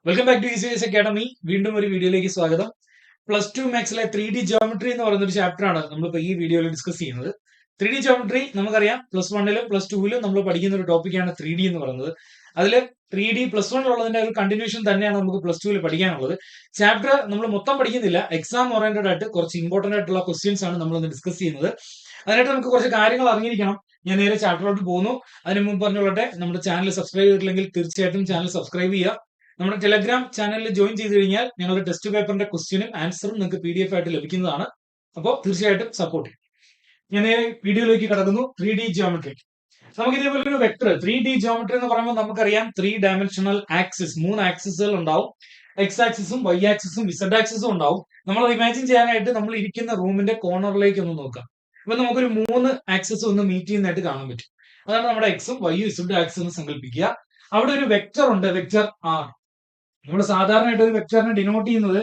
Welcome back to Easy Academy. വീണ്ടും ഒരു വീഡിയോയിലേക്ക് സ്വാഗതം. പ്ലസ് ടു മാത്സിലെ 3D ജോമെട്രി എന്ന് പറയുന്ന ഒരു ചാപ്റ്റർ ആണ് നമ്മളിപ്പോൾ ഈ വീഡിയോയിൽ ഡിസ്കസ് ചെയ്യുന്നത്. 3D ജോമെട്രി നമുക്കറിയാം, പ്ലസ് വണ്ണിലും പ്ലസ് ടുവിലും നമ്മൾ പഠിക്കുന്ന ഒരു ടോപ്പിക്കാണ് 3D എന്ന് പറയുന്നത്. അതിൽ 3D പ്ലസ് വണ്ണിലുള്ളതിന്റെ ഒരു കണ്ടിന്യൂഷൻ തന്നെയാണ് നമുക്ക് പ്ലസ് ടുവിൽ പഠിക്കാനുള്ളത്. ചാപ്റ്റർ നമ്മൾ മൊത്തം പഠിക്കുന്നില്ല, എക്സാം ഓറിയന്റഡ് ആയിട്ട് കുറച്ച് ഇമ്പോർട്ടന്റ് ആയിട്ടുള്ള ക്വസ്റ്റ്യൻസ് ആണ് നമ്മൾ ഇന്ന് ഡിസ്കസ് ചെയ്യുന്നത്. അതിനായിട്ട് നമുക്ക് കുറച്ച് കാര്യങ്ങൾ അറിഞ്ഞിരിക്കണം. ഞാൻ നേരെ ചാപ്റ്ററിലോട്ട് പോകുന്നു. അതിന് മുമ്പ് പറഞ്ഞോളട്ടെ, നമ്മുടെ ചാനൽ സബ്സ്ക്രൈബ് ചെയ്തിട്ടില്ലെങ്കിൽ തീർച്ചയായിട്ടും ചാനൽ സബ്സ്ക്രൈബ് ചെയ്യുക. നമ്മുടെ ടെലഗ്രാം ചാനലിൽ ജോയിൻ ചെയ്ത് കഴിഞ്ഞാൽ ഞങ്ങളുടെ ടെസ്റ്റ് പേപ്പറിന്റെ ക്വസ്റ്റ്യനും ആൻസറും നിങ്ങൾക്ക് PDF ആയിട്ട് ലഭിക്കുന്നതാണ്. അപ്പോൾ തീർച്ചയായിട്ടും സപ്പോർട്ട് ചെയ്യും. ഞാൻ നേരെ വീഡിയോയിലേക്ക് കടക്കുന്നു. 3D geometry. നമുക്ക് ഇതേപോലെ ഒരു വെക്ടർ 3D ജിയോമെട്രി എന്ന് പറയുമ്പോൾ നമുക്കറിയാം 3 ഡയമെൻഷണൽ ആക്സിസ്, 3 ആക്സിസുകൾ ഉണ്ടാവും. X ആക്സിസും Y ആക്സിസും Z ആക്സിസും ഉണ്ടാവും. നമ്മൾ ഇമാജിൻ ചെയ്യാനായിട്ട് നമ്മൾ ഇരിക്കുന്ന റൂമിന്റെ കോർണറിലേക്ക് ഒന്ന് നോക്കാം. അപ്പൊ നമുക്കൊരു 3 ആക്സിസ് ഒന്ന് മീറ്റ് ചെയ്യുന്നതായിട്ട് കാണാൻ പറ്റും. അതാണ് നമ്മുടെ എക്സും വൈയും Z ആക്സിസ് എന്ന് സങ്കല്പിക്കുക. അവിടെ ഒരു വെക്ടർ ഉണ്ട്, വെക്ടർ R. നമ്മൾ സാധാരണയായിട്ട് ഒരു വെക്ടറിനെ ഡിനോട്ട് ചെയ്യുന്നത്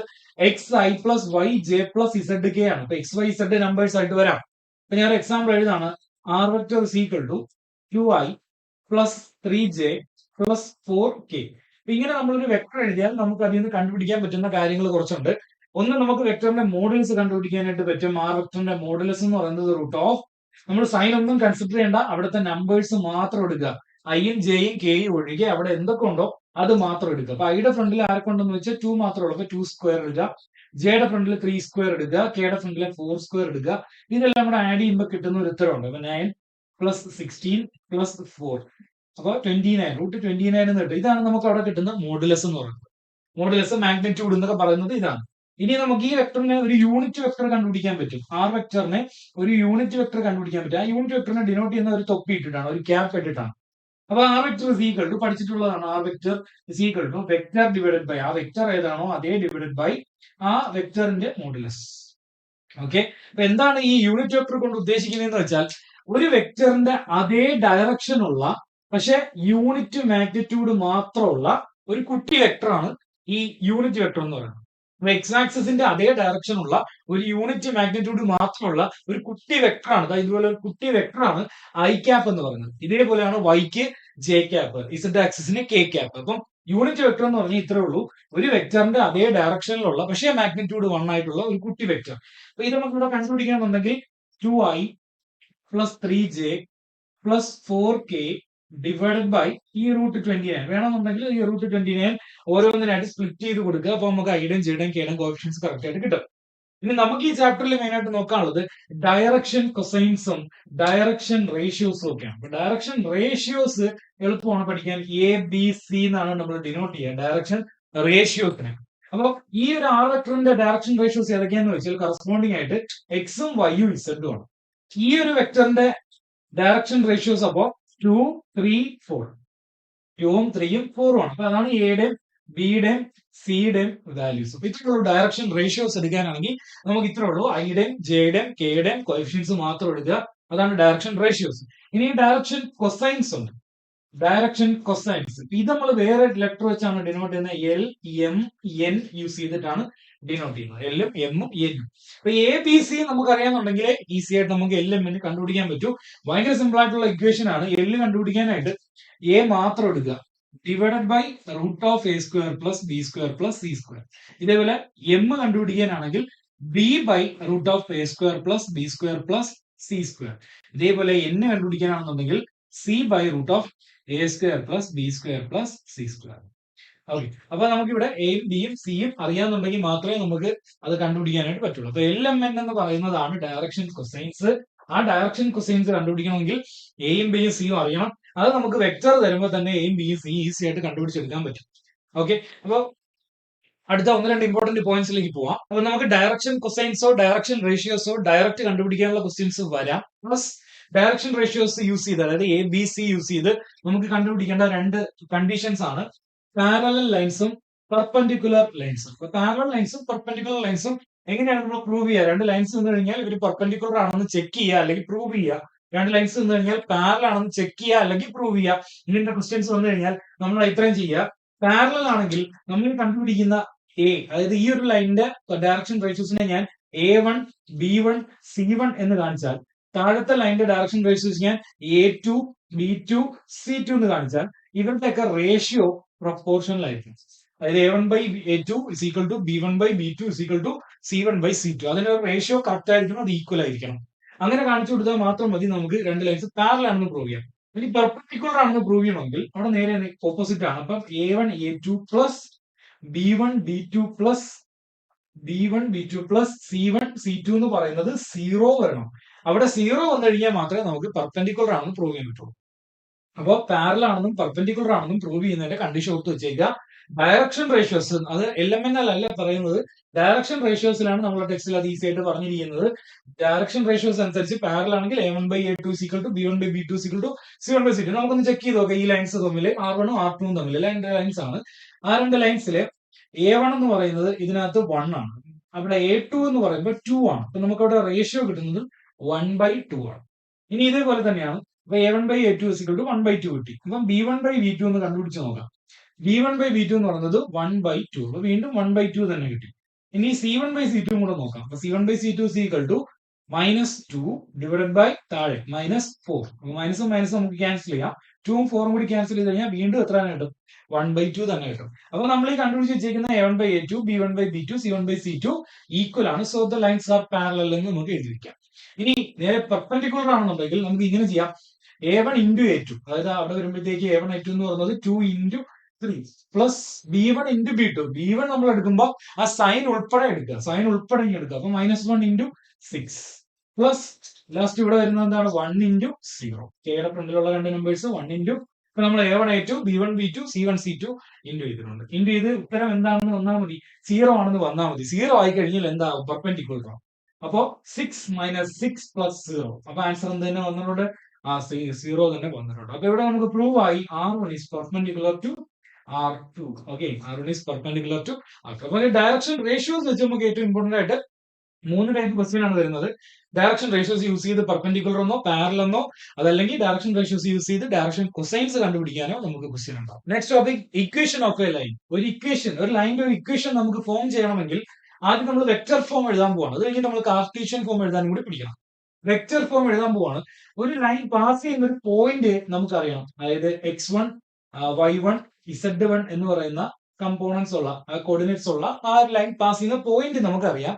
xi plus Y J plus Z K ആണ്. അപ്പൊ എക്സ് വൈ ഇസഡ് നമ്പേഴ്സ് ആയിട്ട് വരാം. അപ്പൊ ഞാൻ എക്സാമ്പിൾ എഴുതാണ്. R vector is equal to 2i plus 3j plus 4k. ഇങ്ങനെ നമ്മളൊരു വെക്ടർ എഴുതിയാൽ നമുക്ക് അതിൽ നിന്ന് കണ്ടുപിടിക്കാൻ പറ്റുന്ന കാര്യങ്ങൾ കുറച്ചുണ്ട്. ഒന്ന്, നമുക്ക് വെക്ടറിന്റെ മോഡുലസ് കണ്ടുപിടിക്കാനായിട്ട് പറ്റും. ആർ വെക്ടറിന്റെ മോഡുലസ് എന്ന് പറയുന്നത് റൂട്ട് ഓഫ്, നമ്മൾ സൈൻ ഒന്നും കൺസിഡർ ചെയ്യേണ്ട, അവിടുത്തെ നമ്പേഴ്സ് മാത്രം എടുക്കുക. ഐയും ജെയും കെയും ഒഴികെ അവിടെ എന്തൊക്കെ ഉണ്ടോ അത് മാത്രം എടുക്കുക. അപ്പൊ ഐയുടെ ഫ്രണ്ടിൽ ആരൊക്കെ ഉണ്ടെന്ന് വെച്ചാൽ 2 മാത്രമേ ഉള്ളൂ. അപ്പൊ 2 സ്ക്വയർ എടുക്കുക. ജെയുടെ ഫ്രണ്ടിൽ 3 സ്ക്വയർ എടുക്കുക. കെയുടെ ഫ്രണ്ടിൽ 4 സ്ക്വയർ എടുക്കുക. ഇതെല്ലാം കൂടെ ആഡ് ചെയ്യുമ്പോൾ കിട്ടുന്ന ഒരു ഉത്തരവുണ്ട്. അപ്പൊ 9 പ്ലസ് 16 പ്ലസ് 4, അപ്പൊ 29, റൂട്ട് 29 എന്ന് കിട്ടും. ഇതാണ് നമുക്ക് അവിടെ കിട്ടുന്ന മോഡുലസ് എന്ന് പറയുന്നത്. മോഡുലസ്, മാഗ്നിറ്റ്യൂഡ് എന്നൊക്കെ പറയുന്നത് ഇതാണ്. ഇനി നമുക്ക് ഈ വെക്ടറിനെ ഒരു യൂണിറ്റ് വെക്ടർ കണ്ടുപിടിക്കാൻ പറ്റും. ആർ വെക്ടറിനെ ഒരു യൂണിറ്റ് വെക്ടർ കണ്ടുപിടിക്കാൻ പറ്റും. ആ യൂണിറ്റ് വെക്ടറിനെ ഡിനോട്ട് ചെയ്യുന്ന ഒരു തൊപ്പി ഇട്ടിട്ടാണ്, ഒരു ക്യാപ്പ് ഇട്ടിട്ടാണ്. അപ്പൊ R vector is equal to, പഠിച്ചിട്ടുള്ളതാണ്, R vector is equal to vector divided by, ആ വെക്ടർ ഏതാണോ അതേ ഡിവൈഡഡ് ബൈ ആ വെക്ടറിന്റെ മോഡുലസ്. ഓക്കെ, അപ്പൊ എന്താണ് ഈ യൂണിറ്റ് വെക്ടർ കൊണ്ട് ഉദ്ദേശിക്കുന്നതെന്ന് വെച്ചാൽ, ഒരു വെക്ടറിന്റെ അതേ ഡയറക്ഷൻ ഉള്ള പക്ഷെ യൂണിറ്റ് മാഗ്നിറ്റ്യൂഡ് മാത്രമുള്ള ഒരു കുട്ടി വെക്ടറാണ് ഈ യൂണിറ്റ് വെക്ടർ എന്ന് പറയുന്നത്. എക്സ് ആക്സിസിന്റെ അതേ ഡയറക്ഷൻ ഉള്ള ഒരു യൂണിറ്റ് മാഗ്നിറ്റ്യൂഡ് മാത്രമുള്ള ഒരു കുട്ടി വെക്ടറാണ്. ഇതുപോലെ ഒരു കുട്ടി വെക്ടറാണ് ഐ ക്യാപ്പ് എന്ന് പറയുന്നത്. ഇതേപോലെയാണ് വൈക്ക് ജെ ക്യാപ്പ്, ഇസഡ് ആക്സിസിന് കെ ക്യാപ്പ്. അപ്പം യൂണിറ്റ് വെക്ടർ എന്ന് പറഞ്ഞാൽ ഇത്രേ ഉള്ളൂ, ഒരു വെക്ടറിന്റെ അതേ ഡയറക്ഷനിലുള്ള പക്ഷേ മാഗ്നിറ്റ്യൂഡ് 1 ആയിട്ടുള്ള ഒരു കുട്ടി വെക്ടർ. അപ്പൊ ഇത് നമുക്ക് ഇവിടെ കണ്ടുപിടിക്കണമെന്നുണ്ടെങ്കിൽ 2i plus 3j plus 4k divided by ഈ റൂട്ട് 29 വേണമെന്നുണ്ടെങ്കിൽ ഈ റൂട്ട് 29 ഓരോന്നിനായിട്ട് സ്പ്ലിറ്റ് ചെയ്ത് കൊടുക്കുക. അപ്പൊ നമുക്ക് ഐഡയും ജെയുടെയും കെയുടെയും കോഎഫിഷ്യൻസ് കറക്റ്റ് ആയിട്ട് കിട്ടും. ഇനി നമുക്ക് ഈ ചാപ്റ്ററിൽ മെയിൻ ആയിട്ട് നോക്കാനുള്ളത് ഡയറക്ഷൻ കൊസൈൻസും ഡയറക്ഷൻ റേഷ്യോസും ഒക്കെയാണ്. അപ്പൊ ഡയറക്ഷൻ റേഷ്യോസ് എളുപ്പമാണ് പഠിക്കാൻ. ABC എന്നാണ് നമ്മൾ ഡിനോട്ട് ചെയ്യുക ഡയറക്ഷൻ റേഷ്യോസിനെ. അപ്പൊ ഈ ഒരു ആർ വെക്ടറിന്റെ ഡയറക്ഷൻ റേഷ്യോസ് ഏതൊക്കെയാന്ന് വെച്ചാൽ കറസ്പോണ്ടിങ് ആയിട്ട് എക്സും വൈയും ഇസഡും ആണ്. ഈ ഒരു വെക്ടറിന്റെ ഡയറക്ഷൻ റേഷ്യോസ് അപ്പോ 2, 3, 4, 2ഉം 3ഉം 4ഉം ആണ്. അപ്പൊ അതാണ് എയുടെയും ബിയുടെയും സിയുടെയും വാല്യൂസ്. അപ്പൊ ഇത്രയുള്ള ഡയറക്ഷൻ റേഷ്യോസ് എടുക്കാനാണെങ്കിൽ നമുക്ക് ഇത്രേ ഉള്ളൂ, ഐയുടെയും ജെയുടെയും കെയുടെയും കോഎഫിഷ്യൻസ് മാത്രം എടുക്കുക. അതാണ് ഡയറക്ഷൻ റേഷ്യോസ്. ഇനി ഡയറക്ഷൻ കൊസൈൻസ് ഉണ്ട്. ഡയറക്ഷൻ കൊസൈൻസ് ഇത് നമ്മൾ വേറെ ലെറ്റർ വെച്ചാണ് ഡിനോട്ട് ചെയ്യുന്നത്. എൽ, എം, എൻ യൂസ് ചെയ്തിട്ടാണ് ഡിനോട്ട് ചെയ്യുന്നത്. എല്ലും എമ്മും എന്നും. അപ്പൊ ABC നമുക്ക് അറിയാന്നുണ്ടെങ്കിൽ ഈസി ആയിട്ട് നമുക്ക് എൽ എമ്മിന് കണ്ടുപിടിക്കാൻ പറ്റും. ഭയങ്കര സിമ്പിൾ ആയിട്ടുള്ള ഇക്വേഷൻ ആണ്. എല്ല് കണ്ടുപിടിക്കാനായിട്ട് എ മാത്രം എടുക്കുക, divided by root of A square plus B square plus C square. ഇതേപോലെ എം കണ്ടുപിടിക്കാനാണെങ്കിൽ B by root of A square plus B square plus C square. ഇതേപോലെ എൻ കണ്ടുപിടിക്കാനാണെന്നുണ്ടെങ്കിൽ C by root of A square plus B square plus C square. Okay, അപ്പൊ നമുക്ക് ഇവിടെ എയും ബിയും സിയും അറിയാന്നുണ്ടെങ്കിൽ മാത്രമേ നമുക്ക് അത് കണ്ടുപിടിക്കാനായിട്ട് പറ്റുള്ളൂ. അപ്പൊ LMN എന്ന് പറയുന്നതാണ് ഡയറക്ഷൻ കൊസൈൻസ്. ആ ഡയറക്ഷൻ കൊസൈൻസ് കണ്ടുപിടിക്കണമെങ്കിൽ എയും ബിയും സിയും അറിയണം. അത് നമുക്ക് വെക്ടർ തരുമ്പോൾ തന്നെ എയും ബിയും സിയും ഈസി ആയിട്ട് കണ്ടുപിടിച്ചെടുക്കാൻ പറ്റും. ഓക്കെ, അപ്പൊ അടുത്ത 1-2 ഇമ്പോർട്ടന്റ് പോയിന്റ്സിലേക്ക് പോവാം. അപ്പൊ നമുക്ക് ഡയറക്ഷൻ കൊസൈൻസോ ഡയറക്ഷൻ റേഷ്യോസോ ഡയറക്റ്റ് കണ്ടുപിടിക്കാനുള്ള ക്വസ്റ്റ്യൻസ് വരാം. പ്ലസ് ഡയറക്ഷൻ റേഷ്യോസ് യൂസ് ചെയ്ത്, അതായത് ABC യൂസ് ചെയ്ത് നമുക്ക് കണ്ടുപിടിക്കേണ്ട 2 കണ്ടീഷൻസ് ആണ് പാരലൽ ലൈൻസും പെർപെൻഡിക്കുലർ ലൈൻസും. അപ്പൊ പാരലൽ ലൈൻസും പെർപെൻഡിക്കുലർ ലൈൻസും എങ്ങനെയാണ് നമ്മൾ പ്രൂവ് ചെയ്യുക? 2 ലൈൻസ് നിന്ന് കഴിഞ്ഞാൽ ഇവർ പെർപെൻഡിക്കുലർ ആണെന്ന് ചെക്ക് ചെയ്യുക അല്ലെങ്കിൽ പ്രൂവ് ചെയ്യുക. 2 ലൈൻസ് നിന്ന് കഴിഞ്ഞാൽ പാരലൽ ആണെന്ന് ചെക്ക് ചെയ്യുക അല്ലെങ്കിൽ പ്രൂവ് ചെയ്യുക. ഇങ്ങനത്തെ ക്വസ്റ്റ്യൻസ് വന്നു കഴിഞ്ഞാൽ നമ്മൾ ഇത്രയും ചെയ്യുക. പാരലൽ ആണെങ്കിൽ നമ്മൾ കണ്ടുപിടിക്കുന്ന എ, അതായത് ഈ ഒരു ലൈനിന്റെ ഡയറക്ഷൻ റേഷ്യോസിനെ ഞാൻ A1, B1, C1 എന്ന് കാണിച്ചാൽ, താഴത്തെ ലൈനിന്റെ ഡയറക്ഷൻ റേഷ്യോസ് ഞാൻ A2, B2, C2 എന്ന് കാണിച്ചാൽ ഇവരുടെയൊക്കെ റേഷ്യോ പ്രൊപ്പോർഷണൽ ആയിരിക്കും. അതായത് A1/A2 is equal to B1/B2 is equal to C1/C2. അതിന്റെ റേഷ്യോ കറക്റ്റ് ആയിരിക്കണം, അത് ഈക്വൽ ആയിരിക്കണം. അങ്ങനെ കാണിച്ചു കൊടുത്താൽ മാത്രം മതി നമുക്ക് രണ്ട് ലൈൻസ് പാരലൽ ആണെന്ന് പ്രൂവ് ചെയ്യാം. ഇനി പെർപെൻഡിക്കുലർ ആണെന്ന് പ്രൂവ് ചെയ്യണമെങ്കിൽ അവിടെ നേരെ ഓപ്പോസിറ്റ് ആണ്. അപ്പം A1A2 plus B1B2 plus B1B2 plus C1C2 എന്ന് പറയുന്നത് 0 വരണം. അവിടെ 0 വന്നു കഴിഞ്ഞാൽ മാത്രമേ നമുക്ക് പെർപെൻഡിക്കുലർ ആണെന്ന് പ്രൂവ് ചെയ്യാൻ പറ്റുള്ളൂ. അപ്പോൾ പാരലൽ ആണെന്നും പെർപെൻഡിക്കുലർ ആണെന്നും പ്രൂവ് ചെയ്യുന്നതിന്റെ കണ്ടീഷൻ ഓർത്ത് വെച്ചേക്കുക. ഡയറക്ഷൻ റേഷ്യോസ് അത് LMNL അല്ല പറയുന്നത്, ഡയറക്ഷൻ റേഷ്യോസിലാണ് നമ്മുടെ ടെക്സ്റ്റിൽ അത് ഈസി ആയിട്ട് പറഞ്ഞിരിക്കുന്നത്. ഡയറക്ഷൻ റേഷ്യോസ് അനുസരിച്ച് പാരലൽ ആണെങ്കിൽ A1/A2 = B1/B2 = C1/C2. നമുക്കൊന്ന് ചെക്ക് ചെയ്ത് നോക്കാം ഈ ലൈൻസ് തമ്മിൽ R1 ഉം R2 ഉം തമ്മിൽ രണ്ട് ലൈൻസ് ആണ്. ആ രണ്ട് ലൈൻസിൽ A1 എന്ന് പറയുന്നത് ഇതിനകത്ത് 1 ആണ്, അവിടെ A2 എന്ന് പറയുമ്പോൾ 2 ആണ്. അപ്പൊ നമുക്ക് അവിടെ റേഷ്യോ കിട്ടുന്നത് 1/2 ആണ്. ഇനി ഇതേപോലെ തന്നെയാണ് അപ്പൊ A1/A2 = 1/2 കിട്ടി. അപ്പം B1/B2 എന്ന് കണ്ടുപിടിച്ച് നോക്കാം. B1/B2 എന്ന് പറയുന്നത് 1/2. അപ്പൊ വീണ്ടും 1/2 തന്നെ കിട്ടി. ഇനി C1/C2 കൂടെ നോക്കാം. അപ്പൊ C1/C2 = -2 ഡിവൈഡഡ് ബൈ താഴെ -4. അപ്പൊ മൈനസും മൈനസും നമുക്ക് ക്യാൻസൽ ചെയ്യാം. 2 ഉം 4 ഉം കൂടി ക്യാൻസൽ ചെയ്ത് കഴിഞ്ഞാൽ വീണ്ടും എത്ര തന്നെ കിട്ടും? 1/2 തന്നെ കിട്ടും. അപ്പൊ നമ്മൾ ഈ കണ്ടുപിടിച്ച് വെച്ചിരിക്കുന്ന A1/A2 B1/B2 C1/C2 ഈക്വൽ ആണ്. So the lines are parallel എന്ന് നമുക്ക് എഴുതി വെക്കാം. ഇനി നേരെ പെർപെൻഡിക്കുലർ ആണെന്നുണ്ടെങ്കിൽ നമുക്ക് ഇങ്ങനെ ചെയ്യാം. A1 × A2, അതായത് അവിടെ വരുമ്പോഴത്തേക്ക് A1 A2 എന്ന് പറയുന്നത് 2 × 3 പ്ലസ് B1 × B2. B1 നമ്മൾ എടുക്കുമ്പോൾ ആ സൈൻ ഉൾപ്പെടെ എടുക്കുക, സൈൻ ഉൾപ്പെടെ എടുക്കുക. അപ്പൊ -1 × 6 പ്ലസ് ലാസ്റ്റ് ഇവിടെ വരുന്നത് എന്താണ്? 1 × 0. കെയുടെ ഫ്രണ്ടിലുള്ള രണ്ട് നമ്പേഴ്സ് 1 × ഇപ്പൊ നമ്മൾ A1 A2 B1 B2 C1 C2 into ചെയ്തിട്ടുണ്ട്. ഇൻറ്റു ചെയ്ത് ഉത്തരം എന്താണെന്ന് വന്നാൽ മതി, 0 ആണെന്ന് വന്നാൽ മതി. 0 ആയി കഴിഞ്ഞാൽ എന്താ? പെർപെൻഡിക്കുലർ ആണ്. അപ്പോ 6 - 6 + 0. അപ്പൊ ആൻസർ എന്ത് തന്നെ വന്നിട്ടുണ്ട്? 0 തന്നെ വന്നിട്ടുണ്ട്. അപ്പൊ ഇവിടെ നമുക്ക് പ്രൂവ് ആയി R1 is perpendicular to R2. Okay, R1 is perpendicular to R2. അപ്പൊ ഡയറക്ഷൻ റേഷ്യോസ് വെച്ച് നമുക്ക് ഏറ്റവും ഇമ്പോർട്ടന്റ് ആയിട്ട് 3 ടൈപ്പ് ക്വസ്റ്റ്യൻ ആണ് വരുന്നത്. ഡയറക്ഷൻ റേഷ്യോസ് യൂസ് ചെയ്ത് പെർപെൻഡിക്കുലർ എന്നോ പാരലൽ എന്നോ, അതല്ലെങ്കിൽ ഡയറക്ഷൻ റേഷ്യോസ് യൂസ് ചെയ്ത് ഡയറക്ഷൻ കൊസൈൻസ് കണ്ടുപിടിക്കാനോ നമുക്ക് ക്വസ്റ്റ്യൻ ഉണ്ടാവും. Next topic, equation of A line. ഒരു ഇക്വേഷൻ, ഒരു ലൈനിന്റെ ഒരു ഇക്വേഷൻ നമുക്ക് ഫോം ചെയ്യണമെങ്കിൽ ആദ്യം നമ്മൾ വെക്ടർ ഫോം എഴുതാൻ പോവാണ്. അത് കഴിഞ്ഞ് നമ്മൾ കാർട്ടീഷ്യൻ ഫോം എഴുതാനും കൂടി പഠിക്കണം. വെക്ടർ ഫോം എഴുതാൻ പോവാണ്. ഒരു ലൈൻ പാസ് ചെയ്യുന്ന ഒരു പോയിന്റ് നമുക്കറിയണം. അതായത് x1 y1 z1 എന്ന് പറയുന്ന കമ്പോണൻസ് ഉള്ള കോർഡിനേറ്റ്സ് ഉള്ള ആ ലൈൻ പാസ് ചെയ്യുന്ന പോയിന്റ് നമുക്കറിയാം.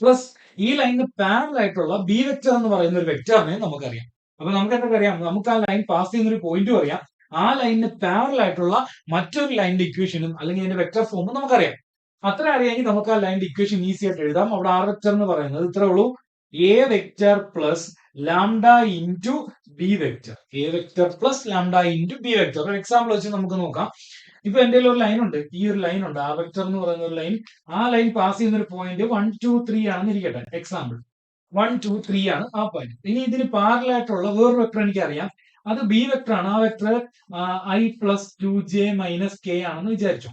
പ്ലസ് ഈ ലൈനിന് പാരലൽ ആയിട്ടുള്ള ബി വെക്ടർ എന്ന് പറയുന്ന ഒരു വെക്ടറിനെ നമുക്കറിയാം. അപ്പൊ നമുക്ക് എന്തൊക്കെ അറിയാം? നമുക്ക് ആ ലൈൻ പാസ് ചെയ്യുന്ന ഒരു പോയിന്റും അറിയാം, ആ ലൈനിന് പാരലൽ ആയിട്ടുള്ള മറ്റൊരു ലൈനിന്റെ ഇക്വേഷനും അല്ലെങ്കിൽ അതിന്റെ വെക്ടർ ഫോമും നമുക്കറിയാം. അത്ര അറിയാമെങ്കിൽ നമുക്ക് ആ ലൈനിന്റെ ഇക്വേഷൻ ഈസി ആയിട്ട് എഴുതാം. അവിടെ ആർ വെക്ടർ എന്ന് പറയുന്നത് ഇത്രേ ഉള്ളൂ, A vector plus lambda into B vector. A vector plus lambda into B vector. ഒരു എക്സാമ്പിൾ വെച്ച് നമുക്ക് നോക്കാം. ഇപ്പൊ എന്റെ ഒരു ലൈൻ ഉണ്ട്, ഈ ഒരു ലൈൻ ഉണ്ട്, ആ വെക്ടർ എന്ന് പറയുന്ന ഒരു ലൈൻ. ആ ലൈൻ പാസ് ചെയ്യുന്ന ഒരു പോയിന്റ് 1 2 3 ആണെന്ന് ഇരിക്കട്ടെ. എക്സാമ്പിൾ 1 2 3 ആണ് ആ പോയിന്റ്. ഇനി ഇതിന് പാരലൽ ആയിട്ടുള്ള വേറൊരു വെക്ടർ എനിക്കറിയാം, അത് ബി വെക്ടർ ആണ്. ആ വെക്ടർ I + 2j - k ആണെന്ന് വിചാരിച്ചു.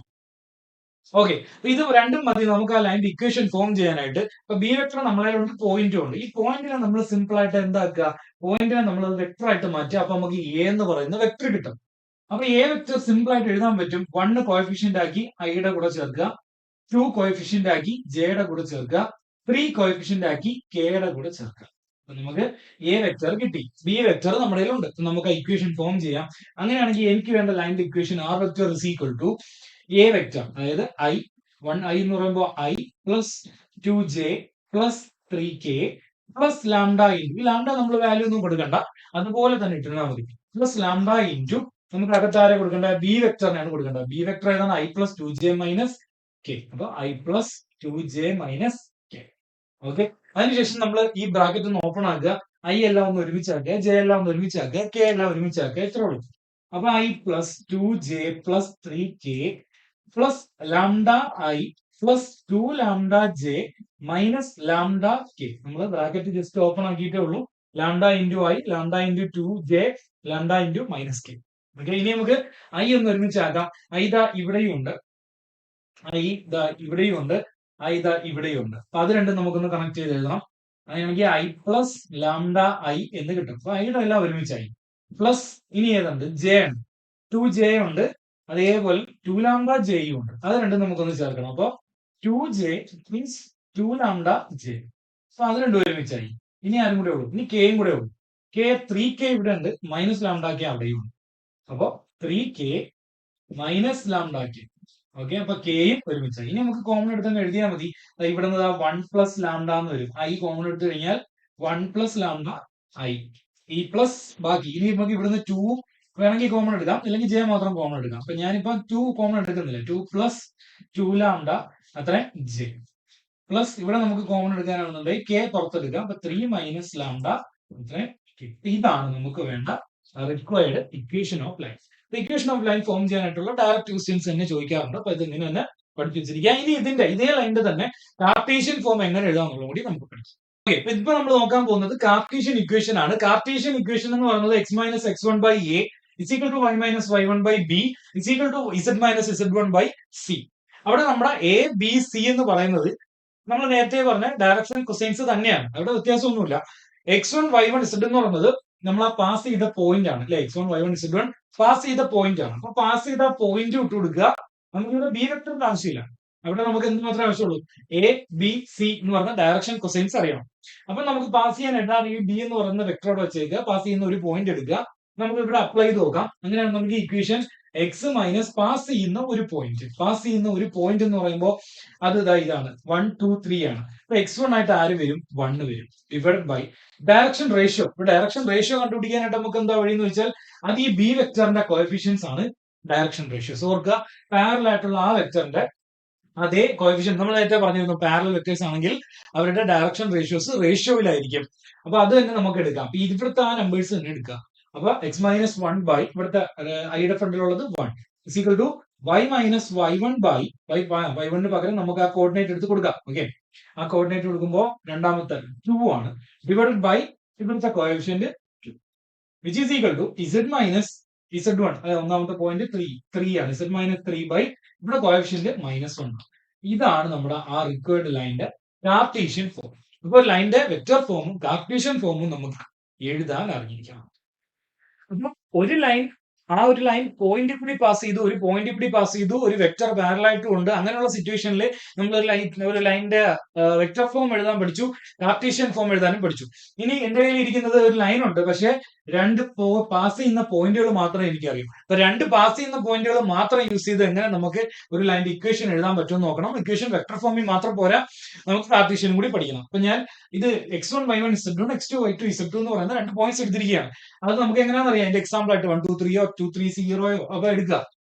ഓക്കെ, ഇത് രണ്ടും മതി നമുക്ക് ആ ലൈനിന്റെ ഇക്വേഷൻ ഫോം ചെയ്യാനായിട്ട്. ഇപ്പൊ ബി വെക്ടർ നമ്മളെ പോയിന്റും ഉണ്ട്. ഈ പോയിന്റിനെ നമ്മൾ സിമ്പിൾ ആയിട്ട് എന്താക്കുക? പോയിന്റിനെ നമ്മൾ വെക്ടർ ആയിട്ട് മാറ്റുക. അപ്പൊ നമുക്ക് എ എന്ന് പറയുന്ന വെക്ടർ കിട്ടും. അപ്പൊ എ വെക്ടർ സിമ്പിൾ ആയിട്ട് എഴുതാൻ പറ്റും. 1 കോഎഫിഷ്യന്റ് ആക്കി ഐയുടെ കൂടെ ചേർക്കുക, 2 കോഎഫിഷ്യന്റ് ആക്കി ജെയുടെ കൂടെ ചേർക്കുക, 3 കോഎഫിഷ്യന്റ് ആക്കി കെയുടെ കൂടെ ചേർക്കുക. അപ്പൊ നമുക്ക് എ വെക്ടർ കിട്ടി. ബി വെക്ടർ നമ്മുടെ ഉണ്ട്. നമുക്ക് ഇക്വേഷൻ ഫോം ചെയ്യാം. അങ്ങനെയാണെങ്കിൽ എനിക്ക് വേണ്ട ലൈനിന്റെ equation R vector is equal to A vector, അതായത് I എന്ന് പറയുമ്പോൾ I plus 2j plus 3k plus lambda into, lambda നമ്മൾ വാല്യൂ ഒന്നും കൊടുക്കണ്ട, അതുപോലെ തന്നെ ഇട്ടാൽ മതി, പ്ലസ് ലാംഡ ഇൻറ്റു നമുക്ക് അകത്താരെ കൊടുക്കേണ്ട? ബി വെക്ടറിനാണ് കൊടുക്കേണ്ടത്. ബി വെക്ടർ ഏതാണ്? I + 2j - k. അപ്പൊ I + 2j - k. ഓക്കെ, അതിനുശേഷം നമ്മൾ ഈ ബ്രാക്കറ്റ് ഒന്ന് ഓപ്പൺ ആക്കുക, I എല്ലാം ഒന്ന് ഒരുമിച്ചാക്കുക, j എല്ലാം ഒന്ന് ഒരുമിച്ചാക്കുക, k എല്ലാം ഒരുമിച്ചാക്കുക, ഇത്രേ ഉള്ളൂ. അപ്പൊ I + 2j + 3k plus lambda I plus 2 lambda j minus lambda k. നമ്മൾ ബ്രാക്കറ്റ് ജസ്റ്റ് ഓപ്പൺ ആക്കിയിട്ടേ ഉള്ളൂ. Lambda into I, lambda into 2j, lambda into -k. Okay, ഇനി നമുക്ക് I ഒന്ന് ഒരുമിച്ചാക്കാം. I ദാ ഇവിടെയും ഉണ്ട്, I ദാ ഇവിടെയും ഉണ്ട്, I ദാ ഇവിടെയും ഉണ്ട്. അപ്പൊ അത് രണ്ടും നമുക്കൊന്ന് കണക്ട് ചെയ്ത് എഴുതണം. അങ്ങനെയാണെങ്കിൽ I പ്ലസ് ലാംഡ I എന്ന് കിട്ടും. അപ്പൊ ഐയുടെ എല്ലാം ഒരുമിച്ചായി. പ്ലസ് ഇനി ഏതുണ്ട്? j ഉണ്ട്, 2j ഉണ്ട്, അതേപോലെ 2 ലാംഡ j ഉണ്ട്. അത് രണ്ടും നമുക്കൊന്ന് ചേർക്കണം. അപ്പൊ 2j മീൻസ് 2 ലാംഡ j. അപ്പൊ അത് രണ്ടും ഒരുമിച്ചായി. ഇനി ആരും കൂടെ ഉള്ളൂ, ഇനി കെയും കൂടെ ഉള്ളൂ. k 3k ഇവിടെ ഉണ്ട്, മൈനസ് ലാംഡ k അവിടെയും ഉണ്ട്. അപ്പൊ 3k minus lambda k. Okay, അപ്പൊ കെയും ഒരുമിച്ച്. ഇനി നമുക്ക് കോമൺ എടുത്ത് എഴുതിയാൽ മതി. ഇവിടെ നിന്ന് 1 പ്ലസ് ലാംഡ എന്ന് വരും. ഐ കോമൺ എടുത്തു കഴിഞ്ഞാൽ 1 പ്ലസ് ലാംഡ ഐ ഈ പ്ലസ് ബാക്കി. ഇനി നമുക്ക് ഇവിടുന്ന് 2 വേണമെങ്കിൽ കോമൺ എടുക്കാം, അല്ലെങ്കിൽ ജെ മാത്രം കോമൺ എടുക്കാം. അപ്പൊ ഞാനിപ്പോ 2 കോമൺ എടുക്കുന്നില്ല. 2 പ്ലസ് 2 ലാംഡ അത്ര ജെ പ്ലസ് ഇവിടെ നമുക്ക് കോമൺ എടുക്കാനാണെന്നുണ്ടെങ്കിൽ കെ പുറത്തെടുക്കാം. അപ്പൊ 3 മൈനസ് ലാംഡ അത്ര. ഇതാണ് നമുക്ക് വേണ്ട required equation of line. Equation of line form ചെയ്യാനായിട്ടുള്ള ഡയറക്റ്റ് ക്വസ്റ്റ്യൻസ് തന്നെ ചോദിക്കാറുണ്ട്. അപ്പൊ ഇത് ഇങ്ങനെ തന്നെ പഠിപ്പിച്ചിരിക്കുക. ഇനി ഇതേ ലൈനിന്റെ തന്നെ കാർട്ടീഷ്യൻ ഫോം എങ്ങനെ എഴുതാമെന്നുള്ളത് കൂടി നമുക്ക് പഠിക്കാം. ഓക്കെ, ഇപ്പൊ നമ്മൾ നോക്കാൻ പോകുന്നത് കാർട്ടീഷ്യൻ ഇക്വേഷൻ ആണ്. കാർട്ടീഷ്യൻ ഇക്വേഷൻ എന്ന് പറയുന്നത് x minus x one by a is equal to y minus y one by b is equal to z minus z one by c. അവിടെ നമ്മുടെ എ ബി സി എന്ന് പറയുന്നത് നമ്മൾ നേരത്തെ പറഞ്ഞ ഡയറക്ഷൻ കൊസൈൻസ് തന്നെയാണ്. അവിടെ വ്യത്യാസമൊന്നുമില്ല. x1 y1 z എന്ന് പറയുന്നത് നമ്മൾ ആ പാസ് ചെയ്ത പോയിന്റ് ആണ് അല്ലെ. x1 y1 z1 പാസ് ചെയ്ത പോയിന്റ് ആണ്. അപ്പൊ പാസ് ചെയ്ത പോയിന്റ് ഇട്ട് കൊടുക്കുക. നമുക്കിവിടെ ബി വെക്ടറിന്റെ ആവശ്യമില്ല. അവിടെ നമുക്ക് എന്ത് മാത്രമേ ആവശ്യമുള്ളൂ? എ ബി സി എന്ന് പറഞ്ഞ ഡയറക്ഷൻ കൊസൈൻസ് അറിയണം. അപ്പൊ നമുക്ക് പാസ് ചെയ്യാൻ എന്താണ് ഈ ബി എന്ന് പറയുന്ന വെക്ടറോട് വെച്ചേക്കുക. പാസ് ചെയ്യുന്ന ഒരു പോയിന്റ് എടുക്കുക. നമുക്ക് ഇവിടെ അപ്ലൈ ചെയ്ത് നോക്കാം. അങ്ങനെയാണ് നമുക്ക് ഇക്വേഷൻ എക്സ് മൈനസ് പാസ് ചെയ്യുന്ന ഒരു പോയിന്റ് എന്ന് പറയുമ്പോൾ അത് ഇതാണ് 1 2 3 ആണ്. അപ്പൊ x1 ആയിട്ട് ആര് വരും? 1 വരും. Divide by direction ratio. ഇപ്പൊ ഡയറക്ഷൻ റേഷ്യോ കണ്ടുപിടിക്കാനായിട്ട് നമുക്ക് എന്താ വഴി എന്ന് വെച്ചാൽ അത് ഈ ബി വെക്ടറിന്റെ കോഎഫിഷ്യൻസ് ആണ് ഡയറക്ഷൻ റേഷ്യോസ്. ഓർക്കുക, പാരലൽ ആയിട്ടുള്ള ആ വെക്ടറിന്റെ അതേ കോഎഫിഷ്യൻ നമ്മൾ നേരത്തെ പറഞ്ഞിരുന്നു. പാരലൽ വെക്ടേഴ്സ് ആണെങ്കിൽ അവരുടെ ഡയറക്ഷൻ റേഷ്യോസ് റേഷ്യോയിലായിരിക്കും. അപ്പൊ അത് തന്നെ നമുക്ക് എടുക്കാം. അപ്പൊ ഇവിടുത്തെ ആ നമ്പേഴ്സ് തന്നെ എടുക്കാം. അപ്പൊ എക്സ് മൈനസ് 1 ബൈ ഇവിടുത്തെ ഐയുടെ ഫ്രണ്ടിലുള്ളത് 1 is equal to y minus y1 by y1 പകരം നമുക്ക് ആ കോർഡിനേറ്റ് എടുത്ത് കൊടുക്കാം. ഓക്കെ, ആ കോർഡിനേറ്റ് കൊടുക്കുമ്പോൾ രണ്ടാമത്തെ 2 ആണ്. ഡിവൈഡഡ് ബൈ ഇവിടുത്തെ coefficient which is equal to z minus z one. ഒന്നാമത്തെ പോയിന്റ് 3 ആണ്. ഇസഡ് മൈനസ് 3 ബൈ ഇവിടെ കോഎഫിഷ്യന്റ് -1. ഇതാണ് നമ്മുടെ ആ റിക്വയർഡ് ലൈനിന്റെ കാർട്ടീഷ്യൻ ഫോം. ഇപ്പോൾ ലൈനിന്റെ വെക്റ്റർ ഫോമും കാർട്ടീഷ്യൻ ഫോമും നമുക്ക് എഴുതാൻ അറിഞ്ഞിരിക്കണം. ഒരു ലൈൻ ആ ഒരു ലൈൻ പോയിന്റ് കൂടി പാസ് ചെയ്തു, ഒരു വെക്ടർ പാരലായിട്ടും ഉണ്ട്. അങ്ങനെയുള്ള സിറ്റുവേഷനിൽ നമ്മൾ ഒരു ലൈനിന്റെ വെക്ടർ ഫോം എഴുതാൻ പഠിച്ചു, കാർട്ടീഷ്യൻ ഫോം എഴുതാനും പഠിച്ചു. ഇനി എന്റെ കയ്യിൽ ഇരിക്കുന്നത് ഒരു ലൈൻ ഉണ്ട്, പക്ഷെ രണ്ട് പാസ് ചെയ്യുന്ന പോയിന്റുകൾ മാത്രമേ എനിക്കറിയൂ. അപ്പൊ രണ്ട് പാസ് ചെയ്യുന്ന പോയിന്റുകൾ മാത്രം യൂസ് ചെയ്ത് എങ്ങനെ നമുക്ക് ഒരു ലൈനിന്റെ ഇക്വേഷൻ എഴുതാൻ പറ്റുമെന്ന് നോക്കണം. ഇക്വേഷൻ വെക്ടർ ഫോമിൽ മാത്രം പോരാ, നമുക്ക് കാർട്ടീഷ്യനും കൂടി പഠിക്കണം. അപ്പൊ ഞാൻ ഇത് x1 y1 z1 x2 y2 z2 എന്ന് പറയുന്ന രണ്ട് പോയിന്റ്സ് എടുത്തിരിക്കുകയാണ്. അത് നമുക്ക് എങ്ങനെയാണെന്ന് അറിയാം. എന്റെ എക്സാമ്പിൾ ആയിട്ട് 1 2 3 2 3 0 ഒക്കെ എടുക്കുക.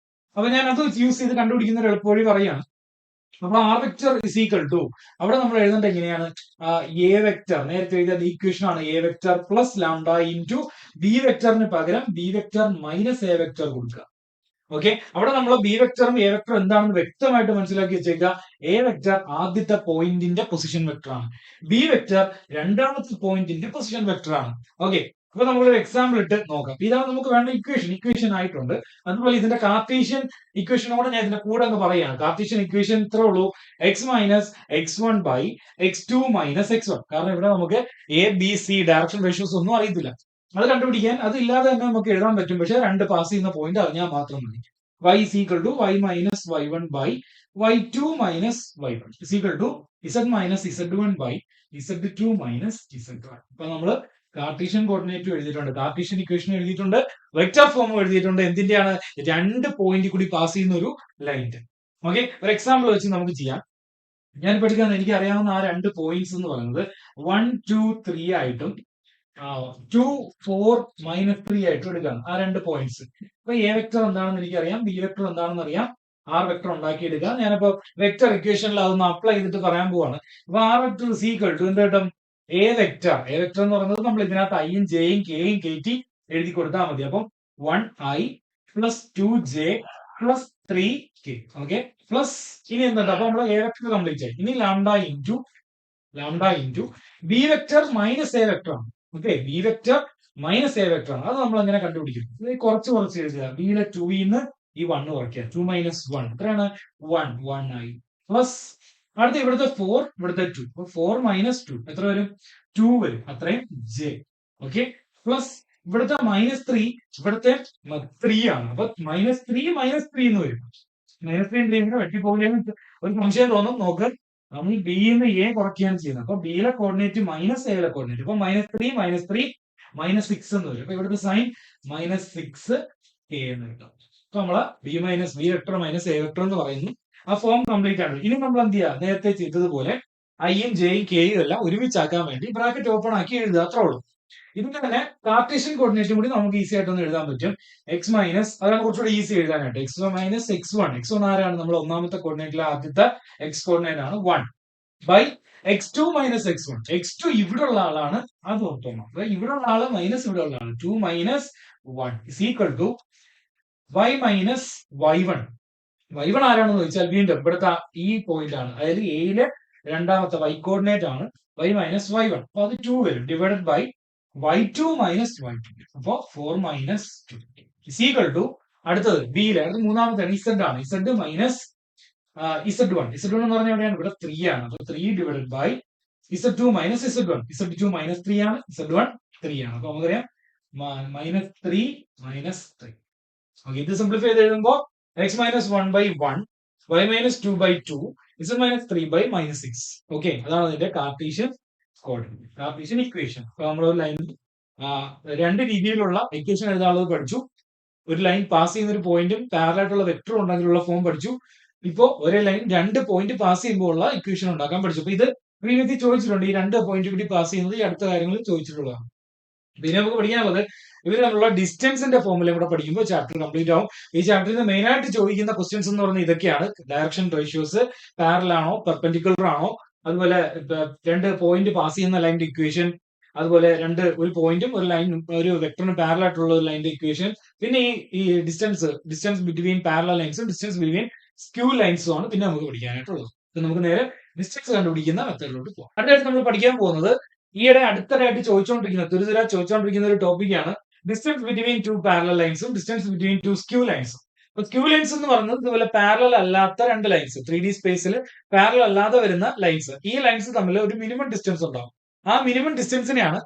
അപ്പൊ ഞാൻ അത് യൂസ് ചെയ്ത് കണ്ടുപിടിക്കുന്ന ഒരു എളുപ്പവഴി പറയാണ്. അപ്പൊ R vector is equal to അവിടെ നമ്മൾ എഴുതേണ്ടത് എങ്ങനെയാണ്? എ വെക്ടർ നേരത്തെ എഴുതിയ ഇക്വേഷൻ ആണ്. A vector plus lambda into B വെക്ടറിന് പകരം B vector minus A vector കൊടുക്കുക. ഓക്കെ, അവിടെ നമ്മൾ ബി വെക്ടറും എ വെക്ടറും എന്താണെന്ന് വ്യക്തമായിട്ട് മനസ്സിലാക്കി വെച്ചേക്കുക. എ വെക്ടർ ആദ്യത്തെ പോയിന്റിന്റെ പൊസിഷൻ വെക്ടർ ആണ്. ബി വെക്ടർ രണ്ടാമത്തെ പോയിന്റിന്റെ പൊസിഷൻ വെക്ടർ ആണ്. ഓക്കെ, അപ്പൊ നമ്മളൊരു എക്സാമ്പിൾ ഇട്ട് നോക്കാം. ഇതാണ് നമുക്ക് വേണ്ട ഇക്വേഷൻ ആയിട്ടുണ്ട്. അതുപോലെ ഇതിന്റെ കാർട്ടീഷ്യൻ ഇക്വേഷനോട് ഞാൻ ഇതിന്റെ കൂടെ അങ്ങ് പറയുകയാണ്. കാർട്ടീഷ്യൻ ഇക്വേഷൻ ഇത്രേ ഉള്ളൂ, X minus x1 by x2 minus x1. കാരണം ഇവിടെ നമുക്ക് A B C direction ratios ഒന്നും അറിയത്തില്ല. അത് കണ്ടുപിടിക്കാൻ അതില്ലാതെ തന്നെ നമുക്ക് എഴുതാൻ പറ്റും. പക്ഷെ രണ്ട് പാസ് ചെയ്യുന്ന പോയിന്റ് അറിഞ്ഞാൽ മാത്രം മതി. y is equal to y minus y1 by y2 minus y1 is equal to z minus z1 by z2 minus z1. അപ്പൊ നമ്മള് കാർട്ടീഷ്യൻ കോർഡിനേറ്റ് എഴുതിയിട്ടുണ്ട്, കാർട്ടീഷ്യൻ ഇക്വേഷൻ എഴുതിയിട്ടുണ്ട്, വെക്ടർ ഫോം എഴുതിയിട്ടുണ്ട്. എന്തിന്റെയാണ്? രണ്ട് പോയിന്റ് കൂടി പാസ് ചെയ്യുന്ന ഒരു ലൈനിന്റെ. ഓക്കെ, ഒരു എക്സാമ്പിൾ വെച്ച് നമുക്ക് ചെയ്യാം. ഞാൻ പഠിക്കാൻ എനിക്ക് അറിയാവുന്ന ആ രണ്ട് പോയിന്റ്സ് എന്ന് പറയുന്നത് 1 2 3 ആയിട്ടും 2 4 -3 ആയിട്ടും എടുക്കാം. ആ രണ്ട് പോയിന്റ്സ്. അപ്പൊ എ വെക്ടർ എന്താണെന്ന് എനിക്കറിയാം, ബി വെക്ടർ എന്താണെന്ന് അറിയാം, ആർ വെക്ടർ ഉണ്ടാക്കിയെടുക്കാം. ഞാനിപ്പോ വെക്ടർ ഇക്വേഷനിൽ അതൊന്ന് അപ്ലൈ ചെയ്തിട്ട് പറയാൻ പോവാണ്. അപ്പൊ R vector is equal to എന്ത് കിട്ടും? എ വെക്ടർ എന്ന് പറയുന്നത് നമ്മൾ ഇതിനകത്ത് ഐയും ജെയും കെയും കയറ്റി എഴുതി കൊടുത്താൽ മതി. അപ്പം 1i plus 2j plus 3k. Okay, plus ഇനി എന്തുണ്ട്? അപ്പൊ നമ്മൾ എ വെക്ടർ കംപ്ലീറ്റ് ആയി. ഇനി lambda into B vector minus A vector ആണ്. Okay, B vector minus A vector ആണ്. അത് നമ്മൾ എങ്ങനെ കണ്ടുപിടിക്കും? കുറച്ച് എഴുതുക. ബിയിലെ 2 ഈ 1 കുറയ്ക്കുക. 2 മൈനസ് 1 എത്രയാണ്? 1 ആയി. പ്ലസ് അടുത്ത ഇവിടുത്തെ 4, ഇവിടുത്തെ 2. 4 മൈനസ് 2 എത്ര വരും? 2 വരും. അത്രയും ജെ. ഓക്കെ, പ്ലസ് ഇവിടുത്തെ -3, ഇവിടുത്തെ 3 ആണ്. അപ്പൊ -3 എന്ന് വരും. -3 വെട്ടിപ്പോകില്ലെന്ന് ഒരു സംശയം തോന്നും. നോക്ക്, നമ്മൾ ബിന്ന് എ കുറയ്ക്കുകയാണ് ചെയ്യുന്നത്. അപ്പൊ ബിയിലെ കോർഡിനേറ്റ് മൈനസ് എയിലെ കോർഡിനേറ്റ്. അപ്പൊ -3 -3 -6 എന്ന് വരും. അപ്പൊ ഇവിടുത്തെ സൈൻ -6 k എന്ന് കിട്ടും. അപ്പൊ നമ്മള് B minus B vector minus A vector എന്ന് പറയുന്നു. ആ ഫോം കംപ്ലീറ്റ് ആണ്. ഇനി നമ്മൾ എന്ത് ചെയ്യുക, നേരത്തെ ചെയ്തതുപോലെ ഐയും ജെയും കെയും എല്ലാം ഒരുമിച്ചാക്കാൻ വേണ്ടി ബ്രാക്കറ്റ് ഓപ്പൺ ആക്കി എഴുതുക, അത്രേ ഉള്ളൂ. ഇതിന്റെ തന്നെ കാർട്ടീഷ്യൻ കോർഡിനേറ്റും കൂടി നമുക്ക് ഈസി ആയിട്ടൊന്ന് എഴുതാൻ പറ്റും. എക്സ് മൈനസ്, അതാണ് കുറച്ചുകൂടി ഈസി എഴുതാനായിട്ട്. X minus x one, x one ആരാണ്, നമ്മൾ ഒന്നാമത്തെ കോർഡിനേറ്റിലെ ആദ്യത്തെ എക്സ് കോർഡിനേറ്റ് ആണ് 1 by x two minus x one. X two ഇവിടെ ഉള്ള ആളാണ്, അത് ഓർത്തോണം. ഇവിടെ ഉള്ള ആള് മൈനസ് ഇവിടെ ഉള്ള ആള് 2 minus 1 is equal to y minus y1. y1 ആരാണെന്ന് ചോദിച്ചാൽ വീണ്ടും ഇവിടുത്തെ ഈ പോയിന്റ് ആണ്, അതായത് എയിലെ രണ്ടാമത്തെ y കോർഡിനേറ്റ് ആണ് y മൈനസ് y1. അപ്പൊ അത് 2 വരും, divided by y2 minus y2. അപ്പൊ 4 മൈനസ് 2 ഇസ് ഈക്വൽ ടു അടുത്തത് ബിയിലെ, അടുത്ത മൂന്നാമത്തെ z ആണ്, z മൈനസ് z1. z1 എന്ന് പറഞ്ഞാൽ എവിടെയാണ്, ഇവിടെ 3 ആണ്. അപ്പൊ 3 divided by z2 minus z1. z2 minus 3 ആണ്, z1 3 ആണ്. അപ്പൊ നമുക്കറിയാം മൈനസ് 3 മൈനസ് 3. ഓക്കെ, ഇത് സിംപ്ലിഫൈ ചെയ്ത് എഴുതുമ്പോൾ x minus 1 by 1, y minus 2 by 2, z minus 3 by minus 6. Okay, അതാണ് അതിന്റെ കാർട്ടീഷ്യൻ കോർഡിനേറ്റ്, കാർട്ടീഷ്യൻ ഇക്വേഷൻ. അപ്പൊ നമ്മൾ ഒരു ലൈൻ രണ്ട് രീതിയിലുള്ള ഇക്വേഷൻ എഴുതാനുള്ളത് പഠിച്ചു. ഒരു ലൈൻ പാസ് ചെയ്യുന്ന ഒരു പോയിന്റും പാരലൽ ആയിട്ടുള്ള വെക്ടറും ഉണ്ടെങ്കിലുള്ള ഫോം പഠിച്ചു. ഇപ്പോ ഒരേ ലൈൻ രണ്ട് പോയിന്റ് പാസ് ചെയ്യുമ്പോൾ ഉള്ള ഇക്വേഷൻ ഉണ്ടാക്കാൻ പഠിച്ചു. അപ്പൊ ഇത് പ്രീവിയസ്ലി ചോദിച്ചിട്ടുണ്ട്, ഈ രണ്ട് പോയിന്റ് കൂടി പാസ് ചെയ്യുന്നത് ഈ അടുത്ത കാര്യങ്ങളിൽ ചോദിച്ചിട്ടുള്ളതാണ്. പിന്നെ നമുക്ക് പഠിക്കാനുള്ളത് ഇവർ തമ്മിലുള്ള ഡിസ്റ്റൻസിന്റെ ഫോമുല കൂടെ പഠിക്കുമ്പോൾ ചാപ്റ്റർ കംപ്ലീറ്റ് ആവും. ഈ ചാപ്റ്ററിൽ നിന്ന് മെയിൻ ആയിട്ട് ചോദിക്കുന്ന ക്വസ്റ്റ്യൻസ് എന്ന് പറഞ്ഞാൽ ഇതൊക്കെയാണ്: ഡയറക്ഷൻ റേഷ്യോസ്, പാരലൽ ആണോ പെർപെൻഡിക്കുലർ ആണോ, അതുപോലെ രണ്ട് പോയിന്റ് പാസ് ചെയ്യുന്ന ലൈനിന്റെ ഇക്വേഷൻ, അതുപോലെ ഒരു പോയിന്റും ഒരു ലൈനും ഒരു വെക്ടറിന് പാരലൽ ആയിട്ടുള്ള ഒരു ലൈനിന്റെ ഇക്വേഷൻ, പിന്നെ ഈ ഡിസ്റ്റൻസ് ബിറ്റ്വീൻ പാരലൽ ലൈൻസും ഡിസ്റ്റൻസ് ബിറ്റ്വീൻ സ്ക്യൂ ലൈൻസും ആണ് പിന്നെ നമുക്ക് പഠിക്കാനായിട്ടുള്ളത്. നമുക്ക് നേരെ ഡിസ്റ്റൻസ് കണ്ടുപിടിക്കുന്ന മെത്തേഡിലോട്ട് പോകാം. അടുത്തായിട്ട് നമ്മൾ പഠിക്കാൻ പോകുന്നത് ഈയിടെ അടുത്തതായിട്ട് ചോദിച്ചുകൊണ്ടിരിക്കുന്ന ഒരു ടോപ്പിക്കാണ് ഡിസ്റ്റൻസ് ബിറ്റ്വീൻ ടു പാരലൽ ലൈൻസും ഡിസ്റ്റൻസ് ബിറ്റ്വീൻ ടു സ്ക്യൂ ലൈൻസും. അപ്പൊ സ്ക്യൂ ലൈൻസ് എന്ന് പറയുന്നത് ഇതുപോലെ പാരലൽ അല്ലാത്ത രണ്ട് ലൈൻസ്, 3D സ്പേസിൽ പാരലൽ അല്ലാതെ വരുന്ന ലൈൻസ്. ഈ ലൈൻസ് തമ്മിൽ ഒരു മിനിമം ഡിസ്റ്റൻസ് ഉണ്ടാവും. ആ മിനിമം ഡിസ്റ്റൻസിനെയാണ്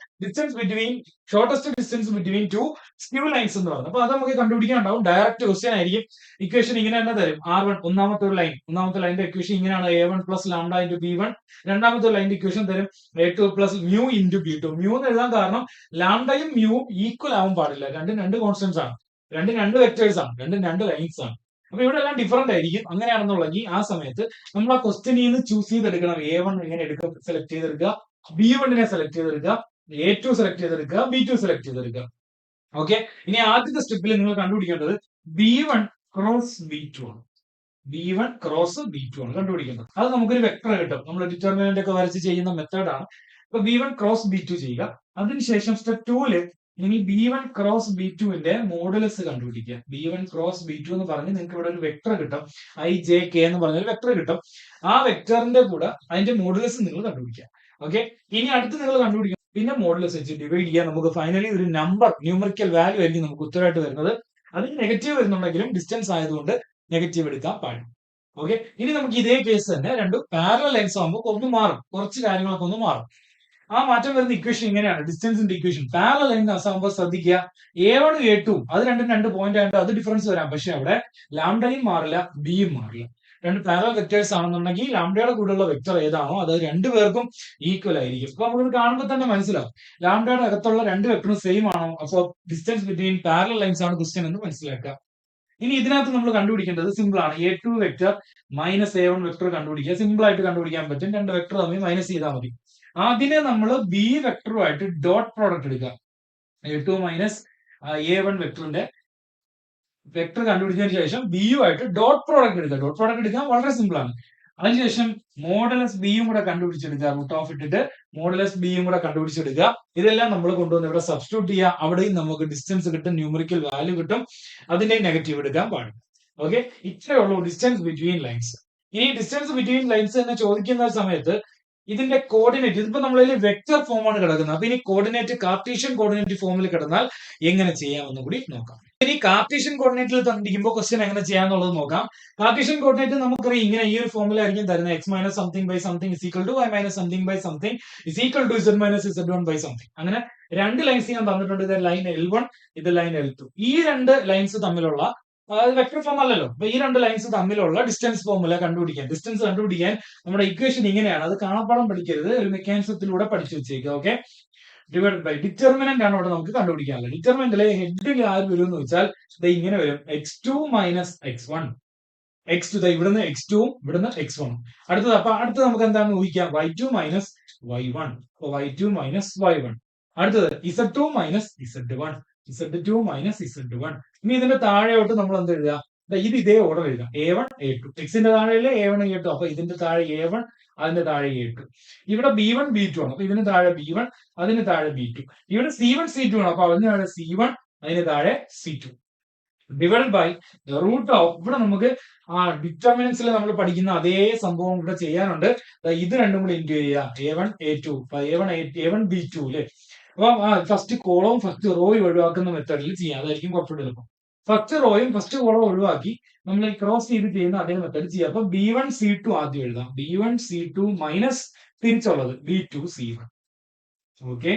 shortest distance between two skew lines എന്ന് പറയുന്നത്. അപ്പൊ അത് നമുക്ക് കണ്ടുപിടിക്കാനുണ്ടാവും. ഡയറക്റ്റ് ക്വസ്റ്റ്യൻ ആയിരിക്കും. ഇക്വേഷൻ ഇങ്ങനെ തന്നെ തരും. R1 ഒന്നാമത്തെ ലൈനിന്റെ ഇക്വേഷൻ ഇങ്ങനെയാണ്, A1 plus lambda into B1. രണ്ടാമത്തെ ലൈനിന്റെ ഇക്വേഷൻ തരും A2 plus mu into B2. Mu എന്ന് എഴുതാൻ കാരണം ലാംഡയും മ്യൂവും ഈക്വൽ ആവാൻ പാടില്ല. രണ്ട് കോൺസ്റ്റൻസ് ആണ്, രണ്ട് വെക്ടേഴ്സ് ആണ്, രണ്ട് ലൈൻസ് ആണ്. അപ്പൊ ഇവിടെ എല്ലാം ഡിഫറന്റ് ആയിരിക്കും. അങ്ങനെയാണെന്നുള്ളെങ്കിൽ ആ സമയത്ത് നമ്മൾ ആ ക്വസ്റ്റ്യനിൽ നിന്ന് ചൂസ് ചെയ്തെടുക്കണം. A1 എങ്ങനെ സെലക്ട് ചെയ്തെടുക്കുക, B1 സെലക്ട് ചെയ്തെടുക്കുക, A2 സെലക്ട് ചെയ്തെടുക്കുക, B2 സെലക്ട് ചെയ്തെടുക്കുക. ഓക്കെ, ഇനി ആദ്യത്തെ സ്റ്റെപ്പിൽ നിങ്ങൾ കണ്ടുപിടിക്കേണ്ടത് B1 ക്രോസ് B2 ആണ്. B1 ക്രോസ് B2 ആണ് കണ്ടുപിടിക്കേണ്ടത്. അത് നമുക്കൊരു വെക്ടർ കിട്ടും. നമ്മൾ ഡിറ്റർമിനന്റ് ഒക്കെ വരച്ച് ചെയ്യുന്ന മെത്തേഡാണ്. അപ്പൊ B1 ക്രോസ് B2 ചെയ്യുക. അതിനുശേഷം സ്റ്റെപ്പ് 2 ഇനി B1 ക്രോസ് B2ന്റെ മോഡുലസ് കണ്ടുപിടിക്കുക. B1 ക്രോസ് B2 എന്ന് പറഞ്ഞ് നിങ്ങൾക്ക് ഇവിടെ ഒരു വെക്ടർ കിട്ടും, IJK എന്ന് പറഞ്ഞ ഒരു വെക്ടർ കിട്ടും. ആ വെക്ടറിന്റെ കൂടെ അതിന്റെ മോഡുലസ് നിങ്ങൾ കണ്ടുപിടിക്കുക. ഓക്കെ, ഇനി അടുത്ത് നിങ്ങൾ കണ്ടുപിടിക്കണം, പിന്നെ മോഡുലസ് വെച്ച് ഡിവൈഡ് ചെയ്യാൻ നമുക്ക് ഫൈനലി ഒരു നമ്പർ, ന്യൂമറിക്കൽ വാല്യൂ ആയിരിക്കും നമുക്ക് ഉത്തരമായിട്ട് വരുന്നത്. അതിന് നെഗറ്റീവ് വരുന്നുണ്ടെങ്കിലും ഡിസ്റ്റൻസ് ആയതുകൊണ്ട് നെഗറ്റീവ് എടുക്കാൻ പാടില്ല. ഓക്കെ, ഇനി നമുക്ക് ഇതേ കേസ് തന്നെ രണ്ട് പാരലൽ ലൈൻസ് ആകുമ്പോൾ ഒന്ന് മാറും, കുറച്ച് കാര്യങ്ങളൊക്കെ ഒന്ന് മാറും. ആ മാറ്റം വരുന്ന ഇക്വേഷൻ ഇങ്ങനെയാണ്, ഡിസ്റ്റൻസിന്റെ ഇക്വേഷൻ. പാരലൽ ലൈൻസ് ആകുമ്പോൾ ശ്രദ്ധിക്കുക, A1 A2 അത് രണ്ട് പോയിന്റ് ആയിട്ട് അത് ഡിഫറൻസ് വരാം. പക്ഷെ അവിടെ ലാംഡയും മാറില്ല, ബിയും മാറില്ല. രണ്ട് പാരലൽ വെക്ടേഴ്സ് ആണെന്നുണ്ടെങ്കിൽ ലാംഡയുടെ കൂടെയുള്ള വെക്ടർ ഏതാണോ അത് രണ്ടുപേർക്കും ഈക്വൽ ആയിരിക്കും. അപ്പൊ നമുക്ക് കാണുമ്പോൾ തന്നെ മനസ്സിലാവും ലാംഡയുടെ അകത്തുള്ള രണ്ട് വെക്ടറും സെയിം ആണോ. അപ്പോൾ ഡിസ്റ്റൻസ് ബിറ്റ്വീൻ പാരലൽ ലൈൻസ് ആണ് ക്വസ്റ്റ്യൻ എന്ന് മനസ്സിലാക്കുക. ഇനി ഇതിനകത്ത് നമ്മൾ കണ്ടുപിടിക്കേണ്ടത് സിമ്പിൾ ആണ്. A2 vector minus A1 vector കണ്ടുപിടിക്കുക. സിമ്പിൾ ആയിട്ട് കണ്ടുപിടിക്കാൻ പറ്റും. രണ്ട് വെക്ടർ തമ്മിൽ മൈനസ് ചെയ്താൽ മതി. അതിനെ നമ്മൾ B വെക്ടറുമായിട്ട് ഡോട്ട് പ്രോഡക്റ്റ് എടുക്കുക. A2 മൈനസ് A1 വെക്ടറിന്റെ വെക്ടർ കണ്ടുപിടിച്ചതിന് ശേഷം ബിയുമായിട്ട് ഡോട്ട് പ്രോഡക്റ്റ് എടുക്കുക. ഡോട്ട് പ്രോഡക്റ്റ് എടുക്കാൻ വളരെ സിമ്പിൾ ആണ്. അതിനുശേഷം മോഡലസ് ബിയും കൂടെ കണ്ടുപിടിച്ചെടുക്കുക. റൂട്ട് ഓഫ് ഇട്ടിട്ട് മോഡലസ് ബിയും കൂടെ കണ്ടുപിടിച്ചെടുക്കുക. ഇതെല്ലാം നമ്മൾ കൊണ്ടുവന്ന് ഇവിടെ സബ്സ്റ്റിറ്റ്യൂട്ട് ചെയ്യുക. അവിടെയും നമുക്ക് ഡിസ്റ്റൻസ് കിട്ടും, ന്യൂമറിക്കൽ വാല്യൂ കിട്ടും. അതിന്റെ നെഗറ്റീവ് എടുക്കാൻ പാടില്ല. ഓക്കെ, ഇത്രയേ ഉള്ളൂ ഡിസ്റ്റൻസ് ബിറ്റ്വീൻ ലൈൻസ്. ഇനി ഡിസ്റ്റൻസ് ബിറ്റ്വീൻ ലൈൻസ് എന്ന് ചോദിക്കുന്ന സമയത്ത് ഇതിന്റെ കോർഡിനേറ്റ്, ഇതിപ്പോ നമ്മളതിൽ വെക്ടർ ഫോമാണ് കിടക്കുന്നത്. അപ്പൊ ഇനി കോർഡിനേറ്റ് കാർട്ടീഷ്യൻ കോർഡിനേറ്റ് ഫോമിൽ കിടന്നാൽ എങ്ങനെ ചെയ്യാമെന്ന് കൂടി നോക്കാം. ഇനി കാർട്ടീഷ്യൻ കോർഡിനേറ്റിൽ തന്നിരിക്കുമ്പോൾ ക്വസ്റ്റ്യൻ എങ്ങനെ ചെയ്യാന്നുള്ളത് നോക്കാം. കാർട്ടീഷ്യൻ കോർഡിനേറ്റ് നമുക്കറിയാം ഇങ്ങനെ ഈ ഒരു ഫോമിലായിരിക്കും തരുന്നത്. X minus something by something is equal to y minus something by something is equal to z minus z1 by something. അങ്ങനെ രണ്ട് ലൈൻസ് ഞാൻ തന്നിട്ടുണ്ട്. ഇത് ലൈൻ L1, ഇത് ലൈൻ L2. ഈ രണ്ട് ലൈൻസ് തമ്മിലുള്ള വെക്ടർ ഫോം അല്ലല്ലോ. അപ്പൊ ഈ രണ്ട് ലൈൻസ് തമ്മിലുള്ള ഡിസ്റ്റൻസ് ഫോമുല കണ്ടുപിടിക്കാൻ നമ്മുടെ ഇക്വേഷൻ ഇങ്ങനെയാണ്. അത് കാണാപ്പാടം പഠിക്കരുത്, ഒരു മെക്കാനിസത്തിലൂടെ പഠിച്ചു വെച്ചേക്കുക. ഓക്കെ, ഡിവൈഡ് ബൈ ഡിറ്റർമിനന്റ് ആണ് ഇവിടെ നമുക്ക് കണ്ടുപിടിക്കാനുള്ളത്. ഡിറ്റർമിനന്റിലെ ഹെഡിൽ ആര് വരും എന്ന് വെച്ചാൽ ഇങ്ങനെ വരും x2 മൈനസ് x1. x2 ഇവിടുന്ന് x2 ഇവിടുന്ന് x1. അടുത്തത് അപ്പൊ അടുത്തത് നമുക്ക് എന്താണെന്ന് ഊഹിക്കാം, y2 minus y1. y2 minus y1. അടുത്തത് z2 minus z1. z2 minus z1. ഇനി ഇതിന്റെ താഴെയോട്ട് നമ്മൾ എന്ത് എഴുതുക, ഇത് ഇതേ ഓർഡർ എഴുതാം, a1 a2. എക്സിന്റെ താഴെയല്ലേ a1 a2, അപ്പൊ ഇതിന്റെ താഴെ a1, അതിന്റെ താഴെ a2. ഇവിടെ b1 b2 ആണ്, അപ്പൊ ഇതിന് താഴെ b1, അതിന് താഴെ b2. ഇവിടെ c1 c2 ആണ്, അപ്പൊ അതിന് താഴെ c1, അതിന് താഴെ c2. Divide by root of, ഇവിടെ നമുക്ക് ഡിറ്റർമിനൻസിൽ നമ്മൾ പഠിക്കുന്ന അതേ സംഭവം ഇവിടെ ചെയ്യാനുണ്ട്. ഇത് രണ്ടും കൂടി ഇൻറ്റു ചെയ്യുക, a1 a2, a1 b2 അല്ലെ. അപ്പൊ ഫസ്റ്റ് കോളവും ഫസ്റ്റ് റോയും ഒഴിവാക്കുന്ന മെത്തേഡിൽ ചെയ്യാം, അതായിരിക്കും കുറച്ചുകൂടി എളുപ്പം. ഫസ്റ്റ് റോയും ഫസ്റ്റ് കോളവും ഒഴിവാക്കി നമ്മൾ ക്രോസ് ചെയ്ത് ചെയ്യുന്ന അതേ മെത്തേഡ് ചെയ്യാം. അപ്പൊ b1 c2 ആദ്യം എഴുതാം, b1 c2 മൈനസ് തിരിച്ചുള്ളത് b2 c1. Okay,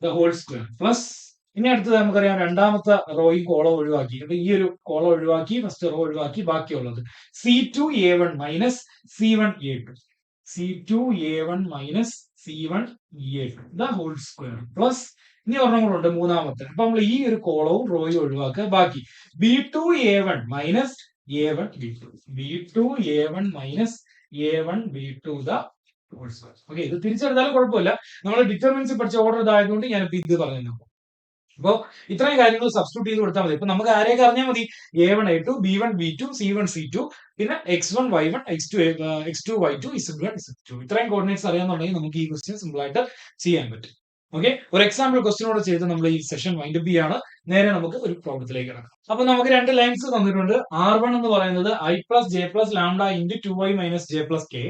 the whole square plus. ഇനി അടുത്തത് നമുക്കറിയാം രണ്ടാമത്തെ റോയും കോളം ഒഴിവാക്കി, അപ്പൊ ഈ ഒരു കോളം ഒഴിവാക്കി ഫസ്റ്റ് റോ ഒഴിവാക്കി ബാക്കിയുള്ളത് c2 a1 minus c1 a2, c2 a1 minus c1 a2 the whole square plus. ഇനി ഒരെണ്ണം കൂടെ ഉണ്ട് മൂന്നാമത്തെ, അപ്പൊ നമ്മൾ ഈ ഒരു കോളവും റോയും ഒഴിവാക്കുക, ബാക്കി b2 a1 minus a1 b2, b2 a1 minus a1 b2 the whole square. Okay, ഇത് തിരിച്ചെടുത്താലും കുഴപ്പമില്ല, നമ്മൾ ഡിറ്റർമിനൻസ് പഠിച്ച ഓർഡർ ഇതായതുകൊണ്ട് ഞാനിപ്പോ ഇത് പറഞ്ഞു. അപ്പൊ ഇത്രയും കാര്യങ്ങൾ സബ്സ്റ്റിറ്റ്യൂട്ട് ചെയ്ത് കൊടുത്താൽ മതി. ഇപ്പൊ നമുക്ക് ആരെയൊക്കെ അറിഞ്ഞാൽ മതി, a1 a2 b1 b2 c1 c2, പിന്നെ x1 y1 x2 y2 z1 z2. ഇത്രയും കോർഡിനേറ്റ്സ് അറിയാന്നുണ്ടെങ്കിൽ നമുക്ക് ഈ ക്വസ്റ്റ്യൻ സിമ്പിൾ ആയിട്ട് ചെയ്യാൻ പറ്റും. ഓക്കെ, ഒരു എക്സാമ്പിൾ ക്വസ്റ്റ്യനോട് ചെയ്ത് നമ്മൾ ഈ സെഷൻ വൈൻഡ് അപ്പ് ചെയ്യാണ്. നേരെ നമുക്ക് ഒരു പ്രോബ്ലത്തിലേക്ക് കിടക്കാം. അപ്പൊ നമുക്ക് രണ്ട് ലൈൻസ് തന്നിട്ടുണ്ട്. r1 എന്ന് പറയുന്നത് i plus J plus lambda into 2i minus J plus K.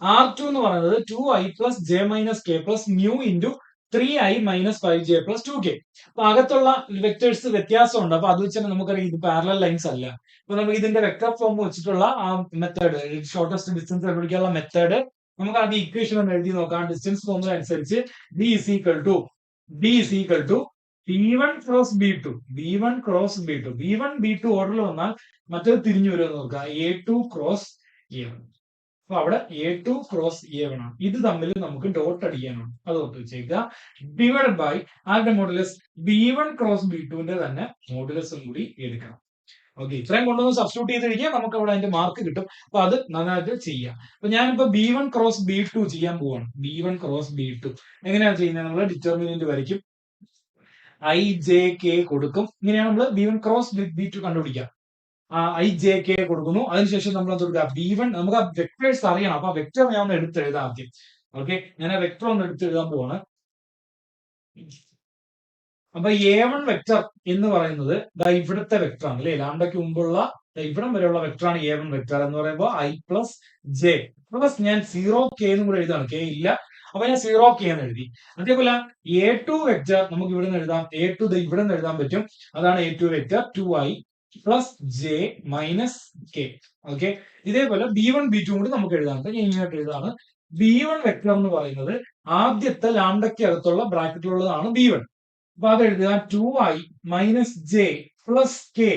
r2 എന്ന് പറയുന്നത് 2i plus J minus K plus mu into 3i minus 5j plus 2k. അപ്പൊ അകത്തുള്ള വെക്ടേഴ്സ് വ്യത്യാസമുണ്ട്, അപ്പൊ അത് വെച്ചാൽ നമുക്കറിയാം ഇത് പാരലൽ ലൈൻസ് അല്ല. അപ്പൊ നമുക്ക് ഇതിന്റെ വെക്ടർ ഫോം വെച്ചിട്ടുള്ള ആ മെത്തേഡ്, ഷോർട്ടസ്റ്റ് ഡിസ്റ്റൻസ് കണ്ടുപിടിക്കാനുള്ള മെത്തേഡ് നമുക്ക് ആദ്യം ഇക്വേഷൻ ഒന്ന് എഴുതി നോക്കാം. ഡിസ്റ്റൻസ് ഫോർമുല അനുസരിച്ച് d is equal to b1 cross b2, b1 cross b2, b1 b2 ഓർഡറിൽ വന്നാൽ മറ്റേത് തിരിഞ്ഞു വരുമെന്ന് നോക്കുക, a2 ക്രോസ് a1. അപ്പൊ അവിടെ a2 ക്രോസ് a1 ആണ്, ഇത് തമ്മിൽ നമുക്ക് ഡോട്ട് അടിക്കാനാണ്, അത് ഓർത്ത് വെച്ചേക്കുക. ഡിവൈഡ് ബൈ ആരുടെ മോഡുലസ്, b1 ക്രോസ് b2ന്റെ തന്നെ മോഡുലസും കൂടി എടുക്കണം. ഓക്കെ, ഇത്രയും കൊണ്ടൊന്ന് സബ്സ്റ്റിറ്റ്യൂട്ട് ചെയ്ത് കഴിഞ്ഞാൽ നമുക്ക് അവിടെ അതിന്റെ മാർക്ക് കിട്ടും. അപ്പൊ അത് നന്നായിട്ട് ചെയ്യാം. അപ്പൊ ഞാനിപ്പോ b1 ക്രോസ് b2 ചെയ്യാൻ പോവാണ്. b1 ക്രോസ് b2 എങ്ങനെയാണ് ചെയ്യുന്നത്, നമ്മൾ ഡിറ്റർമിനന്റ് വരയ്ക്കും, i j k കൊടുക്കും. ഇങ്ങനെയാണ് നമ്മൾ b1 ക്രോസ് b2 കണ്ടുപിടിക്കുക. i j k കൊടുക്കുന്നു, അതിനുശേഷം നമ്മൾ എന്ത് കൊടുക്കുക, b1, നമുക്ക് ആ വെക്ടേഴ്സ് അറിയണം. അപ്പൊ ആ വെക്ടർ ഞാൻ ഒന്ന് എടുത്ത് എഴുതാം ആദ്യം. ഓക്കെ, ഞാൻ ആ വെക്ടർ ഒന്ന് എടുത്ത് എഴുതാൻ പോവാണ്. അപ്പൊ a1 വെക്ടർ എന്ന് പറയുന്നത് ഇവിടുത്തെ വെക്ടർ ആണ് അല്ലെ, ലാംഡയ്ക്ക് മുമ്പുള്ള ഇവിടം വരെയുള്ള വെക്ടർ ആണ് a1 വെക്ടർ എന്ന് പറയുമ്പോൾ i പ്ലസ് ജെ പ്ലസ് ഞാൻ 0k എന്നും കൂടെ എഴുതാണ്, k ഇല്ല, അപ്പൊ ഞാൻ 0k എന്ന് എഴുതി. അതേപോലെ a2 വെക്ടർ നമുക്ക് ഇവിടെ നിന്ന് എഴുതാം, a2 ഇവിടെ നിന്ന് എഴുതാൻ പറ്റും, അതാണ് a2 vector 2i plus J minus K. Okay, ഇതേപോലെ b1 b2 കൂടി നമുക്ക് എഴുതാം. ഞാൻ ഇങ്ങോട്ട് എഴുതാണ്, b1 വെക്ടർ എന്ന് പറയുന്നത് ആദ്യത്തെ ലാംഡയ്ക്ക് അകത്തുള്ള ബ്രാക്കറ്റിലുള്ളതാണ് b1. അപ്പൊ അത് എഴുതുക 2i minus J plus K,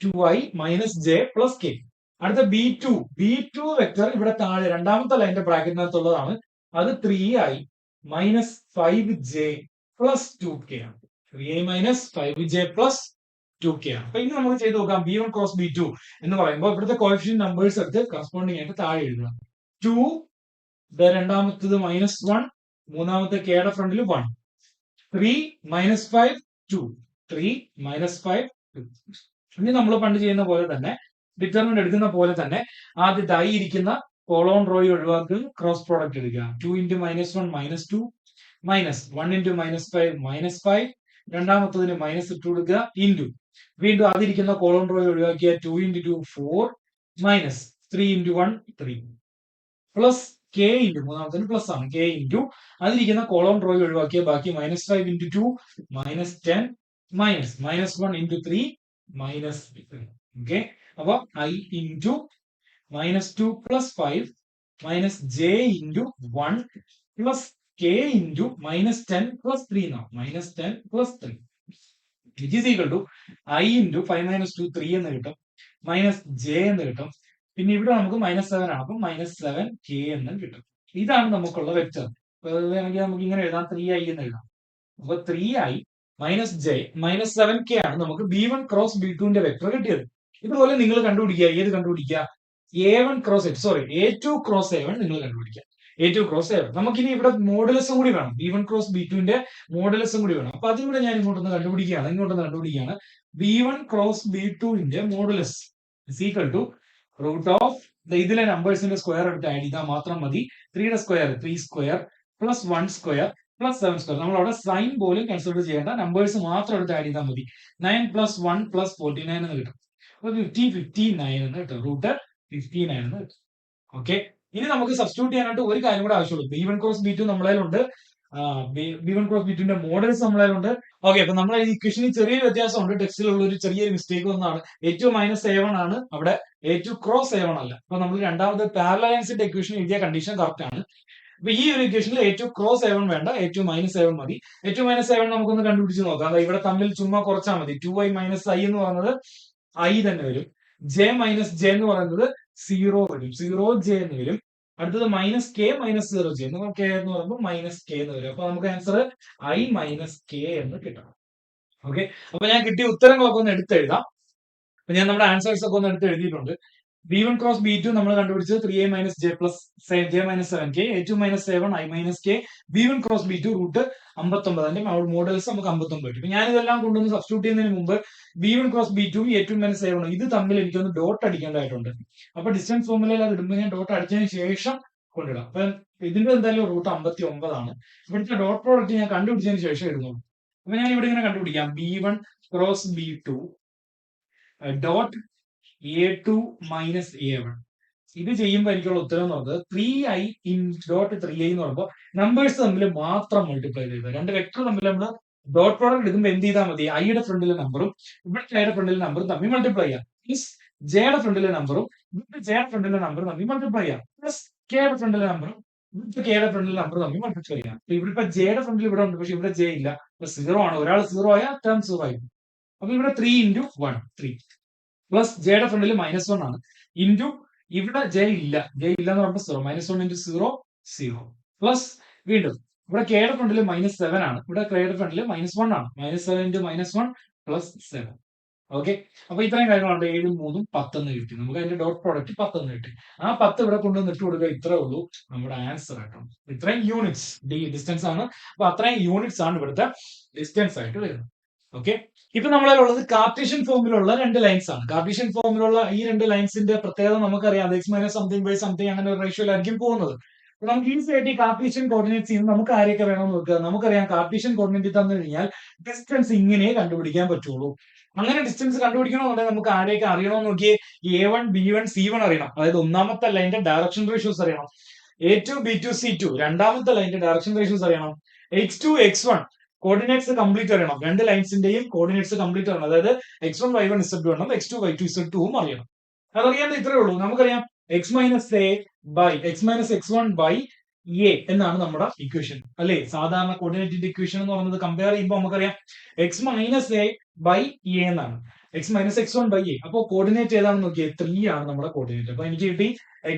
2i minus J plus K. അടുത്ത b2 വെക്ടർ ഇവിടെ താഴെ രണ്ടാമത്തെ ലൈനിന്റെ ബ്രാക്കറ്റിനകത്തുള്ളതാണ്, അത് 3i minus 5j plus 2k ആണ്, 3i minus 5j plus 2k ആണ്. അപ്പൊ ഇനി നമുക്ക് ചെയ്ത് നോക്കാം, b1 ക്രോസ് b2 എന്ന് പറയുമ്പോൾ ഇവിടുത്തെ കോഎഫിഷ്യന്റ് നമ്പേഴ്സ് എടുത്ത് കറസ്പോണ്ടിങ് ആയിട്ട് താഴെ എഴുതുക. 2, രണ്ടാമത്തത് -1, മൂന്നാമത്തെ കെയുടെ ഫ്രണ്ടിൽ 1, 3 മൈനസ് 5 2, 3 മൈനസ് 5 2. ഇനി നമ്മൾ പണ്ട് ചെയ്യുന്ന പോലെ തന്നെ ഡിറ്റർമിനന്റ് എടുക്കുന്ന പോലെ തന്നെ ആദ്യത്തെ i ഇരിക്കുന്ന കോളോൺ റോയി ഒഴിവാക്കുക, ക്രോസ് പ്രോഡക്റ്റ് എടുക്കുക. 2 into -1 -2 മൈനസ് 1 into -5 -5, രണ്ടാമത്തതിന് -2 കൊടുക്കുക, ഇൻറ്റു വീണ്ടും അതിരിക്കുന്ന കോളോൺ റോയി ഒഴിവാക്കിയ 2 into 2 4 minus 3 into 1 3 plus k into മൂന്നാമത്തിന് പ്ലസ് ആണ്, k ഇൻറ്റു അതിരിക്കുന്ന കോളോൺ റോയി ഒഴിവാക്കിയ ബാക്കി -5 into 2 -10 മൈനസ് -1 into 3 -3. ഓക്കെ, അപ്പൊ i into -2 plus 5 minus j into 1 plus k into -10 plus 3 എന്നാണ്, -10 plus 3 which is equal to i into 5 minus 2 3 എന്ന് കിട്ടും, മൈനസ് j എന്ന് കിട്ടും, പിന്നെ ഇവിടെ നമുക്ക് -7 ആണ്, അപ്പം -7k എന്ന് കിട്ടും. ഇതാണ് നമുക്കുള്ള വെക്ടർ. വേണമെങ്കിൽ നമുക്ക് ഇങ്ങനെ എഴുതാം, 3i എന്ന് എഴുതാം. അപ്പൊ 3i minus J minus 7k ആണ് നമുക്ക് B1 ക്രോസ് B2 വെക്ടർ കിട്ടിയത്. ഇതുപോലെ നിങ്ങൾ കണ്ടുപിടിക്കുക. ഏത് കണ്ടുപിടിക്കുക? A1 cross sorry A2 cross A1 നിങ്ങൾ കണ്ടുപിടിക്കുക. A2 cross A1. നമുക്കിനി ഇവിടെ മോഡുലസും കൂടി വേണം. B1 ക്രോസ് B2 മോഡുലസും കൂടി വേണം. അപ്പൊ അതും കൂടെ ഞാൻ ഇങ്ങോട്ടൊന്ന് കണ്ടുപിടിക്കുകയാണ്. B1 cross B2 modulus is equal to root of ഇതിലെ നമ്പേഴ്സിന്റെ സ്ക്വയർ എടുത്ത് ആഡ് ചെയ്താൽ മാത്രം മതി. 3 square 3 square plus 1 square plus 7 square. നമ്മൾ അവിടെ സൈൻ പോലും കൺസിഡർ ചെയ്യേണ്ട, നമ്പേഴ്സ് മാത്രം എടുത്ത് ആഡ് ചെയ്താൽ മതി. 9 പ്ലസ് 1 പ്ലസ് 49 എന്ന് കിട്ടും. അപ്പൊ 59 എന്ന് കിട്ടും. റൂട്ട് 59 എന്ന് കിട്ടും. ഓക്കെ, ഇനി നമുക്ക് സബ്സ്റ്റിറ്റ്യൂട്ട് ചെയ്യാനായിട്ട് ഒരു കാര്യം കൂടെ ആവശ്യമുള്ളൂ. B1 ക്രോസ് B2 നമ്മളതിലുണ്ട്. B1 ക്രോസ് B2 മോഡൽസ് നമ്മളതിലുണ്ട്. ഓക്കെ, അപ്പൊ നമ്മളെ ഈ ഇക്വേഷനിൽ ചെറിയൊരു വ്യത്യാസമുണ്ട്. ടെക്സ്റ്റിലുള്ള ഒരു ചെറിയൊരു മിസ്റ്റേക്ക് ഒന്നാണ്. A2 മൈനസ് A1 ആണ് അവിടെ, A2 ക്രോസ് A1 അല്ല. അപ്പൊ നമ്മൾ രണ്ടാമത് പാരലലൈസ്ഡ് ഇക്വേഷൻ എഴുതിയ കണ്ടീഷൻ കറക്റ്റ് ആണ്. അപ്പൊ ഈ ഒരു ഇക്വേഷനിൽ A2 ക്രോസ് A1 വേണ്ട, A2 മൈനസ് A1 മതി. A2 മൈനസ് A1 നമുക്കൊന്ന് കണ്ടുപിടിച്ച് നോക്കാം. ഇവിടെ തമ്മിൽ ചുമ്മാ കുറച്ചാൽ മതി. 2i മൈനസ് i എന്ന് പറയുന്നത് i തന്നെ വരും. j മൈനസ് j എന്ന് പറയുന്നത് 0 വരും. 0j എന്ന് വരും. അടുത്തത് minus K minus 0j k എന്ന് പറയുമ്പോൾ മൈനസ് കെ എന്ന് വരും. അപ്പൊ നമുക്ക് ആൻസർ i മൈനസ് കെ എന്ന് കിട്ടണം. ഓക്കെ, അപ്പൊ ഞാൻ കിട്ടിയ ഉത്തരങ്ങളൊക്കെ ഒന്ന് എടുത്തെഴുതാം. അപ്പൊ ഞാൻ നമ്മുടെ ആൻസേഴ്സ് ഒക്കെ ഒന്ന് എടുത്ത് എഴുതിയിട്ടുണ്ട്. B1 ക്രോസ് B2 നമ്മൾ കണ്ടുപിടിച്ചത് 3i minus j plus j minus 7k. A2 minus A1 i minus k. B1 cross B2 root 59. അതിന്റെ മോഡൽസ് നമുക്ക് 59 കിട്ടും. ഞാൻ ഇതെല്ലാം കൊണ്ടുവന്ന് സബ്സ്റ്റിറ്റ്യൂട്ട് ചെയ്യുന്നതിന് മുമ്പ് B1 cross B2 A2 minus A1 ഇത് തമ്മിൽ എനിക്കൊന്ന് ഡോട്ട് അടിക്കേണ്ടതായിട്ടുണ്ട്. അപ്പൊ ഡിസ്റ്റൻസ് ഫോർമുലയിൽ അത് ഇടുമ്പോൾ ഞാൻ ഡോട്ട് അടിച്ചതിന് ശേഷം കൊണ്ടിടാം. അപ്പൊ ഇതിന്റെ എന്തായാലും റൂട്ട് 59 ആണ്. ഇവിടുത്തെ ഡോട്ട് പ്രോഡക്റ്റ് ഞാൻ കണ്ടുപിടിച്ചതിന് ശേഷം ഇടുന്നുള്ളൂ. അപ്പൊ ഞാൻ ഇവിടെ ഇങ്ങനെ കണ്ടുപിടിക്കാം. B1 cross B2 dot A2 minus A1. ഇത് ചെയ്യുമ്പോൾ എനിക്കുള്ള ഉത്തരം എന്ന് പറയുന്നത് 3i ഇൻ ഡോട്ട് 3i എന്ന് പറയുമ്പോൾ നമ്പേഴ്സ് തമ്മിൽ മാത്രം മൾട്ടിപ്ലൈ ചെയ്ത് രണ്ട് വെക്ടർ തമ്മിൽ നമ്മൾ ഡോട്ട് പ്രോഡക്റ്റ് എടുക്കുമ്പോൾ എന്ത് ചെയ്താൽ മതി? ഐയുടെ ഫ്രണ്ടിലെ നമ്പറും ഇവിടെ ജെയുടെ ഫ്രണ്ടിലെ നമ്പറും തമ്മിൽ മൾട്ടിപ്ലൈ ചെയ്യാം. പ്ലസ് ജെയുടെ ഫ്രണ്ടിലെ നമ്പറും ഇവിടെ ജെയുടെ ഫ്രണ്ടിലെ നമ്പറും തമ്മിൽ മൾട്ടിപ്ലൈ ചെയ്യാം. പ്ലസ് കെയുടെ ഫ്രണ്ടിലെ നമ്പറും ഇവിടെ കെയുടെ ഫ്രണ്ടിലെ നമ്പറും തമ്മിൽ മൾട്ടിപ്ലൈ ചെയ്യാം. ഇവിടെ ഇപ്പൊ ജെയുടെ ഫ്രണ്ടിൽ ഇവിടെ ഉണ്ട്, പക്ഷെ ഇവിടെ ജെ ഇല്ല. അപ്പൊ 0 ആണ്. ഒരാൾ 0 ആയാൽ ടേം 0 ആയിരിക്കും. അപ്പൊ ഇവിടെ 3 ഇൻറ്റു 1 3 പ്ലസ് ജെയുടെ ഫ്രണ്ടിൽ -1 ആണ്. ഇൻറ്റു ഇവിടെ ജെ ഇല്ല എന്ന് പറയുമ്പോൾ 0 -1 ഇൻറ്റു 0 0 പ്ലസ് വീണ്ടും ഇവിടെ കെയുടെ ഫ്രണ്ടിൽ -7 ആണ്. ഇവിടെ കെയുടെ ഫ്രണ്ടിൽ -1 ആണ്. -7 ഇൻറ്റു -1 പ്ലസ് 7. ഓക്കെ, അപ്പൊ ഇത്രയും കാര്യങ്ങളുണ്ട്. 7 3 10 എന്ന് കിട്ടി. നമുക്ക് അതിന്റെ ഡോട്ട് പ്രോഡക്റ്റ് 10 എന്ന് കിട്ടി. ആ 10 ഇവിടെ കൊണ്ടുവന്ന് ഇട്ട് കൊടുക്കുക. ഇത്രേ ഉള്ളൂ നമ്മുടെ ആൻസർ ആയിട്ടോ. ഇത്രയും യൂണിറ്റ്സ് ഡിസ്റ്റൻസ് ആണ്. അപ്പൊ അത്രയും യൂണിറ്റ്സ് ആണ് ഇവിടുത്തെ ഡിസ്റ്റൻസ് ആയിട്ട് വരുന്നത്. ഓക്കെ, ഇപ്പൊ നമ്മളുള്ളത് കാർട്ടീഷ്യൻ ഫോമിലുള്ള രണ്ട് ലൈൻസ് ആണ്. കാർട്ടീഷ്യൻ ഫോമിലുള്ള ഈ രണ്ട് ലൈൻസിന്റെ പ്രത്യേകത നമുക്കറിയാം. X minus something by something അങ്ങനെ ഒരു റേഷ്യോയിലായിരിക്കും പോകുന്നത്. നമുക്ക് ഈസി ആയിട്ട് ഈ കാർട്ടീഷ്യൻ കോർഡിനേറ്റ്സ് ചെയ്യുന്നത് നമുക്ക് ആരെയൊക്കെ വേണമെന്ന് നോക്കുക. നമുക്കറിയാം കാർട്ടീഷ്യൻ കോർഡിനേറ്റ് തന്നു കഴിഞ്ഞാൽ ഡിസ്റ്റൻസ് ഇങ്ങനെ കണ്ടുപിടിക്കാൻ പറ്റുള്ളൂ. അങ്ങനെ ഡിസ്റ്റൻസ് കണ്ടുപിടിക്കണമെന്നുണ്ടെങ്കിൽ നമുക്ക് ആരെയൊക്കെ അറിയണമെന്ന് നോക്കിയേ. A1 B1 C1 അറിയണം. അതായത് ഒന്നാമത്തെ ലൈനിന്റെ ഡയറക്ഷൻ റേഷ്യോസ് അറിയണം. A2 B2 C2 രണ്ടാമത്തെ ലൈനിന്റെ ഡയറക്ഷൻ റേഷ്യോസ് അറിയണം. X2 X1 കോർഡിനേറ്റ്സ് കംപ്ലീറ്റ് അറിയണം. രണ്ട് ലൈൻസിന്റെയും കോർഡിനേറ്റ്സ് കംപ്ലീറ്റ് അറിയണം. അതായത് X1 Y1 Z2 വേണം, X2 Y2 Z2 അറിയണം. അതറിയാൻ ഇത്രേ ഉള്ളൂ. നമുക്കറിയാം X minus X1 by A എന്നാണ് നമ്മുടെ ഇക്വേഷൻ അല്ലെ. സാധാരണ കോർഡിനേറ്റിന്റെ ഇക്വേഷൻ എന്ന് പറയുന്നത് കമ്പയർ ചെയ്യുമ്പോൾ നമുക്കറിയാം X minus A by A എന്നാണ്. X minus X1 by A. അപ്പോൾ കോർഡിനേറ്റ് ഏതാണെന്ന് നോക്കിയാൽ 3 ആണ് നമ്മുടെ കോർഡിനേറ്റ്. അപ്പൊ എനിക്ക് കിട്ടി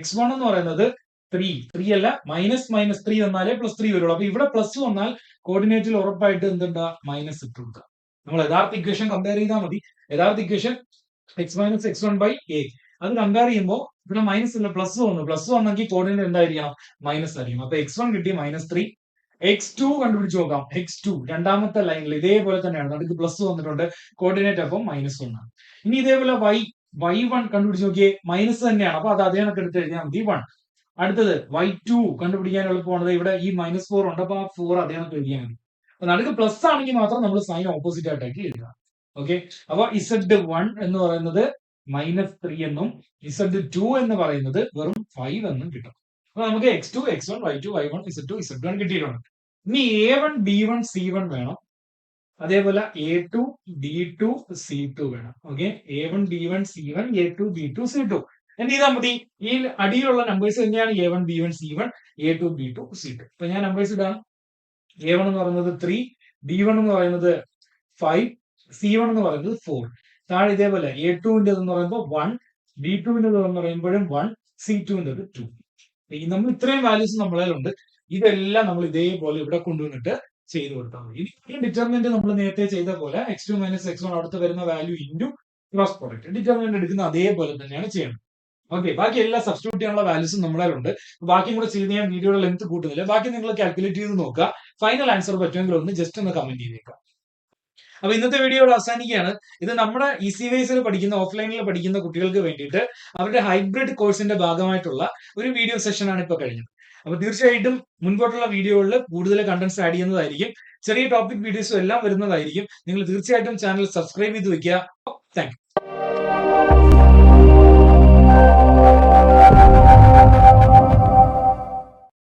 X1 എന്ന് പറയുന്നത് 3 അല്ല -3 വന്നാലേ +3 വരുള്ളൂ. അപ്പൊ ഇവിടെ പ്ലസ് വന്നാൽ കോർഡിനേറ്റിൽ ഉറപ്പായിട്ട് എന്തുണ്ടാ മൈനസ് ഇട്ട് കൊടുക്കുക. നമ്മൾ യഥാർത്ഥ ഇക്വേഷൻ കമ്പയർ ചെയ്താൽ മതി. യഥാർത്ഥ equation X minus X1 by A. അത് കമ്പയർ ചെയ്യുമ്പോൾ ഇവിടെ മൈനസ് ഇല്ല, പ്ലസ് വന്നു. പ്ലസ് വന്നെങ്കിൽ കോർഡിനേറ്റ് എന്തായിരിക്കണം? മൈനസ് ആയിരിക്കും. അപ്പൊ X1 കിട്ടി -3. X2 കണ്ടുപിടിച്ച് നോക്കാം. X2 രണ്ടാമത്തെ ലൈനിൽ ഇതേപോലെ തന്നെയാണ്. നമുക്ക് പ്ലസ് വന്നിട്ടുണ്ട്. കോർഡിനേറ്റ് അപ്പം -1 ആണ്. ഇനി ഇതേപോലെ Y1 കണ്ടുപിടിച്ച് നോക്കിയേ. മൈനസ് തന്നെയാണ്. അപ്പൊ അത് അതേ കണക്ക് എടുത്ത് എഴുതിയാൽ മതി 1. അടുത്തത് Y2 കണ്ടുപിടിക്കാൻ എളുപ്പമാണത്. ഇവിടെ ഈ -4 ഉണ്ട്. അപ്പൊ ആ 4 അതേ കണക്ക് എഴുതിയാൽ മതി. അപ്പൊ നടുക്ക് പ്ലസ് ആണെങ്കിൽ മാത്രം നമ്മൾ സൈൻ ഓപ്പോസിറ്റ് ആയിട്ടാക്കി എഴുതുക. ഓക്കെ, അപ്പൊ Z1 എന്ന് പറയുന്നത് -3 എന്നും Z2 എന്ന് പറയുന്നത് വെറും 5 എന്നും കിട്ടും. അപ്പൊ നമുക്ക് X2 X1 Y2 Y1 Z2 Z1 കിട്ടിയിട്ടുണ്ട്. ഇനി A1 B1 C1 വേണം. അതേപോലെ A2 B2 C2 വേണം. Okay, A1 B1 C1 A2 B2 C2 എന്ത് ചെയ്താൽ മതി? ഈ അടിയിലുള്ള നമ്പേഴ്സ് തന്നെയാണ് A1 B1 C1 A2 B2 C2. ഇപ്പൊ ഞാൻ നമ്പേഴ്സ് ഇടാം. A1 എന്ന് പറയുന്നത് 3, B1 എന്ന് പറയുന്നത് 5, C1 എന്ന് പറയുന്നത് 4. താഴെ ഇതേപോലെ A2 എന്ന് പറയുമ്പോൾ 1, B2 എന്ന് പറയുമ്പോഴും 1, C2 2. നമ്മൾ ഇത്രയും വാല്യൂസ് നമ്മളതിലുണ്ട്. ഇതെല്ലാം നമ്മൾ ഇതേപോലെ ഇവിടെ കൊണ്ടുവന്നിട്ട് ചെയ്ത് കൊടുത്താൽ മതി. ഈ ഡിറ്റർമിനന്റ് നമ്മൾ നേരത്തെ ചെയ്ത പോലെ x2 മൈനസ് x1 അടുത്ത് വരുന്ന value into cross product determinant എടുക്കുന്ന അതേപോലെ തന്നെയാണ് ചെയ്യേണ്ടത്. ഓക്കെ, ബാക്കി എല്ലാ സബ്സ്റ്റിറ്റ്യൂട്ട് ചെയ്യാനുള്ള വാല്യൂസും നമ്മളുണ്ട്. ബാക്കിയും കൂടെ ചെയ്ത് ഞാൻ വീഡിയോയുടെ ലെങ്ത് കൂട്ടുന്നില്ല. ബാക്കി നിങ്ങൾ കാൽക്കുലേറ്റ് ചെയ്ത് നോക്കുക. ഫൈനൽ ആൻസർ പറ്റുമെങ്കിൽ ഒന്ന് ജസ്റ്റ് ഒന്ന് കമന്റ് ചെയ്തേക്കാം. അപ്പൊ ഇന്നത്തെ വീഡിയോ അവസാനിക്കുകയാണ്. ഇത് നമ്മുടെ ECVSൽ പഠിക്കുന്ന ഓഫ്ലൈനിൽ പഠിക്കുന്ന കുട്ടികൾക്ക് വേണ്ടിയിട്ട് അവരുടെ ഹൈബ്രിഡ് കോഴ്സിന്റെ ഭാഗമായിട്ടുള്ള ഒരു വീഡിയോ സെഷനാണ് ഇപ്പൊ കഴിഞ്ഞത്. അപ്പൊ തീർച്ചയായിട്ടും മുൻപോട്ടുള്ള വീഡിയോകളിൽ കൂടുതൽ കണ്ടന്റ്സ് ആഡ് ചെയ്യുന്നതായിരിക്കും. ചെറിയ ടോപ്പിക് വീഡിയോസും എല്ലാം വരുന്നതായിരിക്കും. നിങ്ങൾ തീർച്ചയായിട്ടും ചാനൽ സബ്സ്ക്രൈബ് ചെയ്ത് വെക്കുക. Thank you.